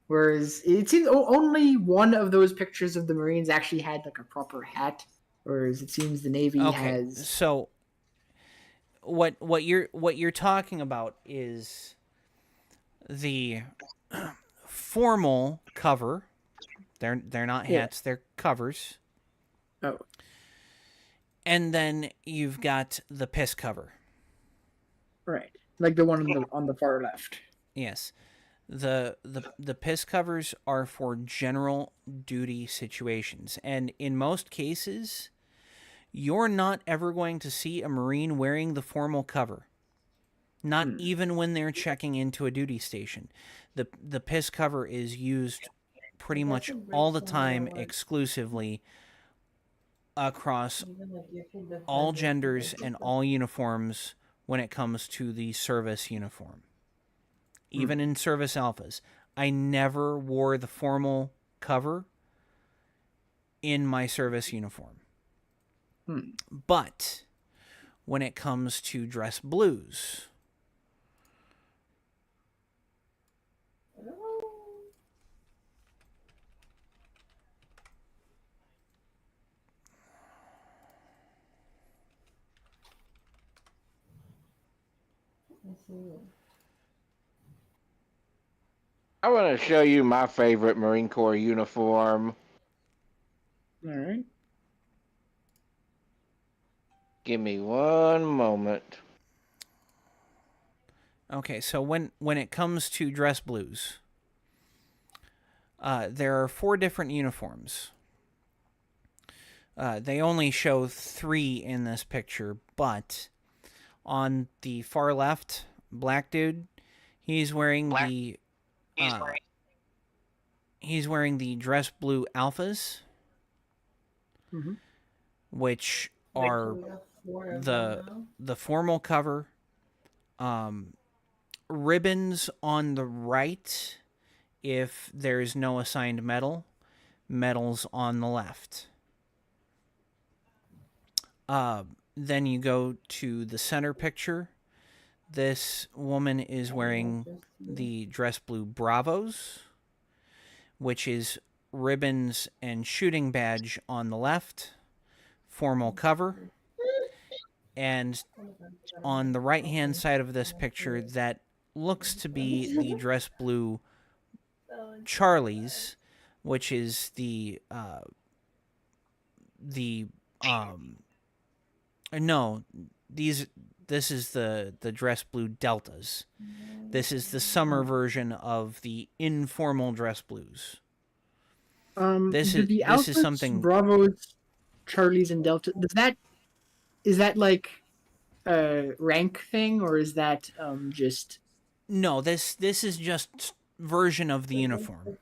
whereas it seems only one of those pictures of the Marines actually had like a proper hat. whereas it seems the Navy Okay, has. so what you're talking about is the formal cover. They're not Yeah. hats, they're covers. Oh, And then you've got the piss cover. right, like the one on the far left. Yes. The piss covers are for general duty situations, and in most cases you're not ever going to see a Marine wearing the formal cover. Not even when they're checking into a duty station. The piss cover is used pretty much all the time exclusively across all genders and all uniforms when it comes to the service uniform. Even in service alphas, I never wore the formal cover in my service uniform. But when it comes to dress blues, I want to show you my favorite Marine Corps uniform. All right. Give me one moment. okay, so when it comes to dress blues, there are 4 different uniforms. They only show 3 in this picture, but on the far left, black dude, he's wearing the dress blue alphas, which are the formal cover. Ribbons on the right if there's no assigned medal, medals on the left. Then you go to the center picture. This woman is wearing the dress blue Bravos, which is ribbons and shooting badge on the left, formal cover. And on the right-hand side of this picture, that looks to be the dress blue Charlie's, which is no, this is the dress blue Deltas. This is the summer version of the informal dress blues. Do the this is Alphas, something. Bravos, Charlies, and Delta, is that like a rank thing, or is that just No, this is just version of the uniform.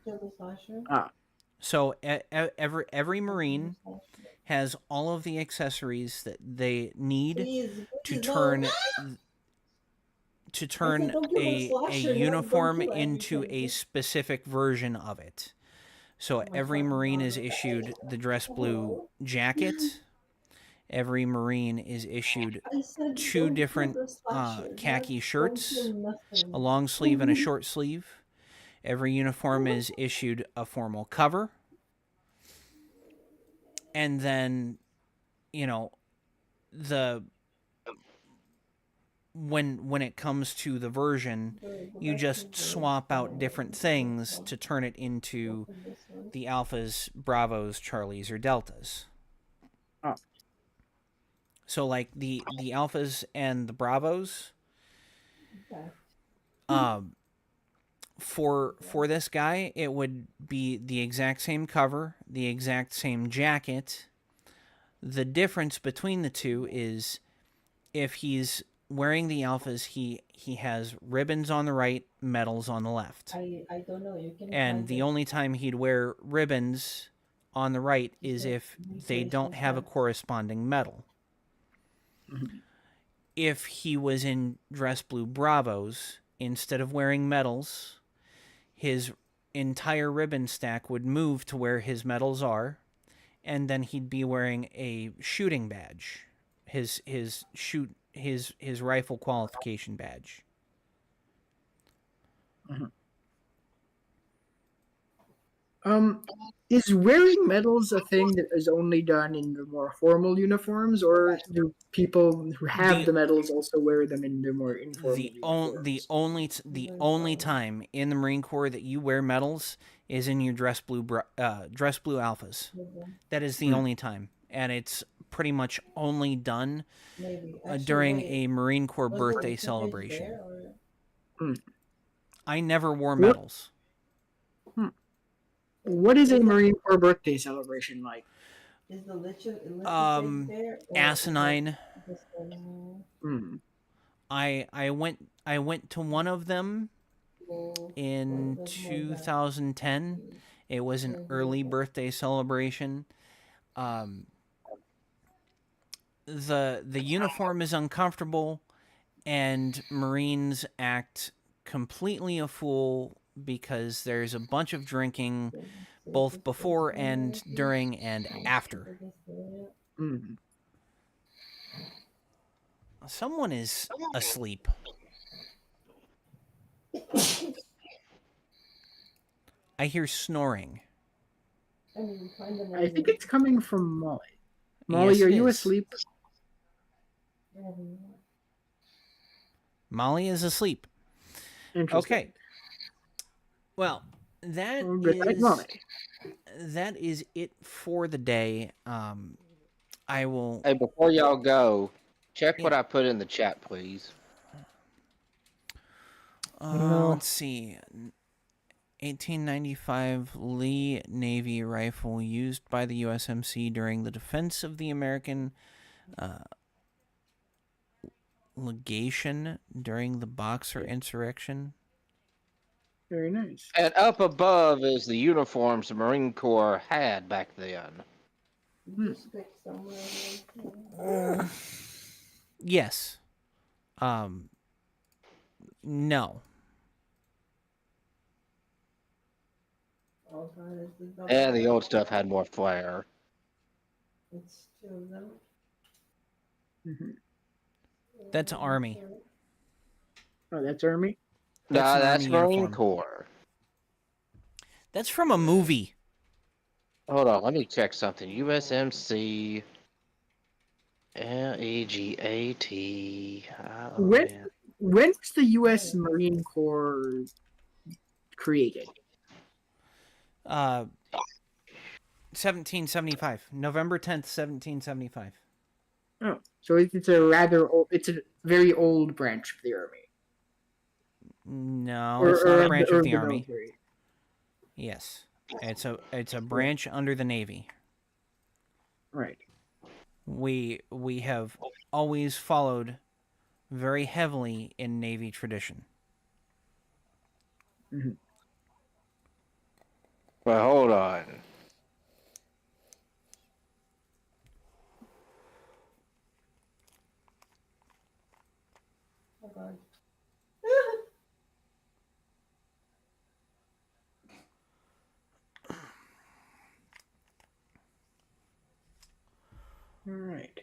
So every Marine has all of the accessories that they need to turn a uniform into a specific version of it. So every Marine is issued the dress blue jacket. Every Marine is issued 2 different khaki shirts, a long sleeve and a short sleeve. Every uniform is issued a formal cover. And then, when it comes to the version, you just swap out different things to turn it into the Alphas, Bravos, Charlies, or Deltas. Oh. So like the Alphas and the Bravos, for this guy, it would be the exact same cover, the exact same jacket. The difference between the two is if he's wearing the Alphas, he has ribbons on the right, medals on the left. I don't know. You can And the only time he'd wear ribbons on the right is if they don't have a corresponding medal. If he was in dress blue Bravos, instead of wearing medals, his entire ribbon stack would move to where his medals are, and then he'd be wearing a shooting badge, his rifle qualification badge. Is wearing medals a thing that is only done in the more formal uniforms, or do people who have The the medals also wear them in the more informal uniforms? the only time in the Marine Corps that you wear medals is in your dress blue alphas. That is the Hmm. only time, and it's pretty much only done Maybe. Actually, during wait. a Marine Corps Was the birthday liquid celebration. there or Hmm. I never wore What? medals. Hmm. What is a Marine Corps birthday celebration like? is the liquid fig Um, there or is it Asinine. just Hmm. I went to one of them full or in there's more than 2010. It was an early birthday celebration. Um, the uniform is uncomfortable, and Marines act completely a fool because there's a bunch of drinking both before and during and after. Hmm. Someone is asleep. I hear snoring. I mean, find them I on think the it's coming from Molly. Molly, Yes, are it you is. asleep? Molly is asleep. Interesting. Okay. Well, that Well, good night, is Molly. that is it for the day. I will. Hey, before y'all go, check what Yeah. I put in the chat, please. No. Let's see. 1895 Lee Navy rifle used by the USMC during the defense of the American legation during the Boxer insurrection. Very nice. And up above is the uniforms the Marine Corps had back then. Hmm. just pick somewhere. Yes. Um. No. Oh god, is the double And the barrel? old stuff had more flair. It's two of them. Mhm. That's Army. Oh, that's Army? That's Nah, an that's Army Marine uniform. Corps. That's from a movie. Hold on, let me check something. USMC LEGAT. Oh When man. when was the U.S. Marine Corps created? 1775. November 10th, 1775. Oh, so it's a rather old, it's a very old branch of the Army, No, it's not a branch or of of the the Army. military. Yes. It's a branch under the Navy. Right. We have always followed very heavily in Navy tradition. Mhm. But hold on. Oh god. All right.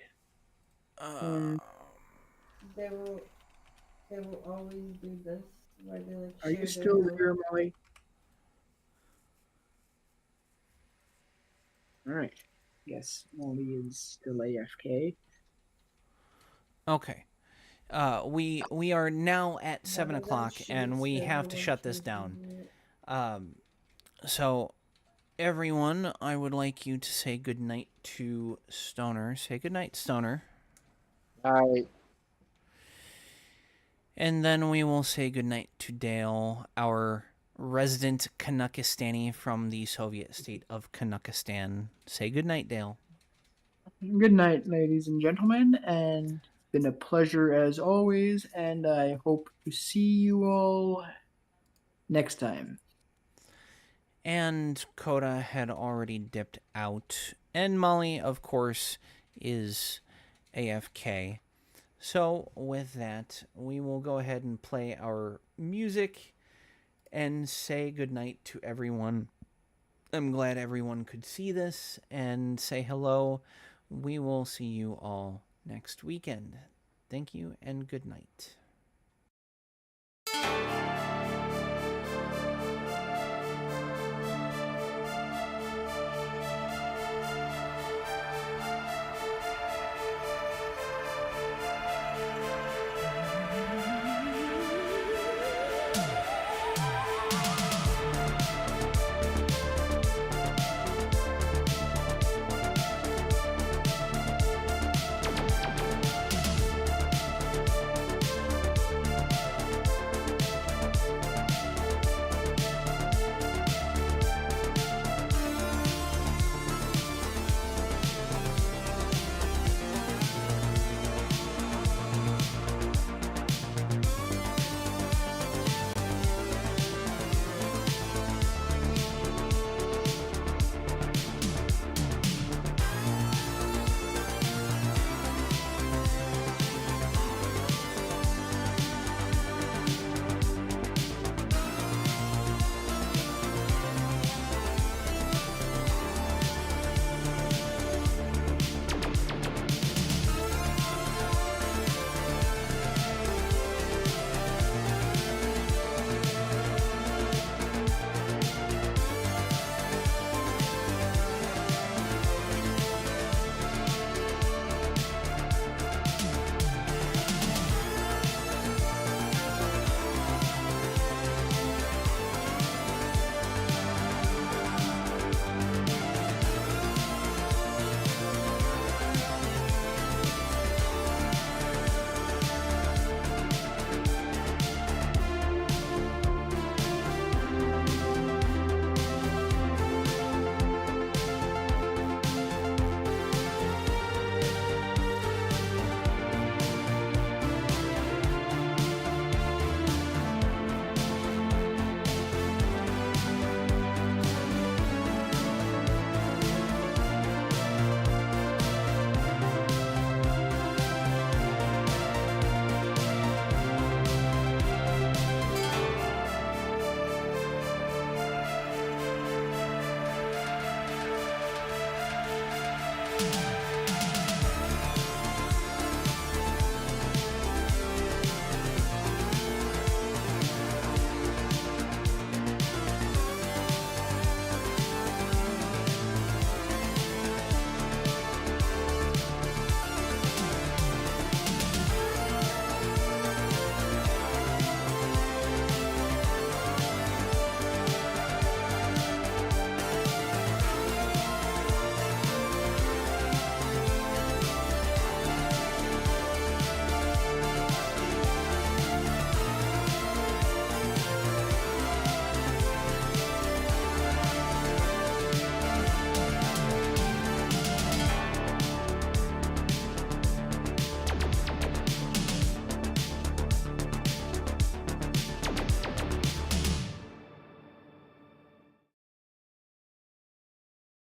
Uh, They will they will always do this where they like Are you shave their still nose. there, Molly? All right. Yes, Molly is still AFK. okay. We are now at Why 7 o'clock, they gotta and we have schedule to and shut this choose down. it? So everyone, I would like you to say goodnight to Stoner. Say goodnight, Stoner. Alright. And then we will say goodnight to Dale, our resident Kanakistani from the Soviet state of Kanakistan. Say goodnight, Dale. Good night, ladies and gentlemen, and it's been a pleasure as always, and I hope to see you all next time. And Coda had already dipped out. And Molly, of course, is AFK. So, with that, we will go ahead and play our music and say goodnight to everyone. I'm glad everyone could see this and say hello. We will see you all next weekend. Thank you and good night.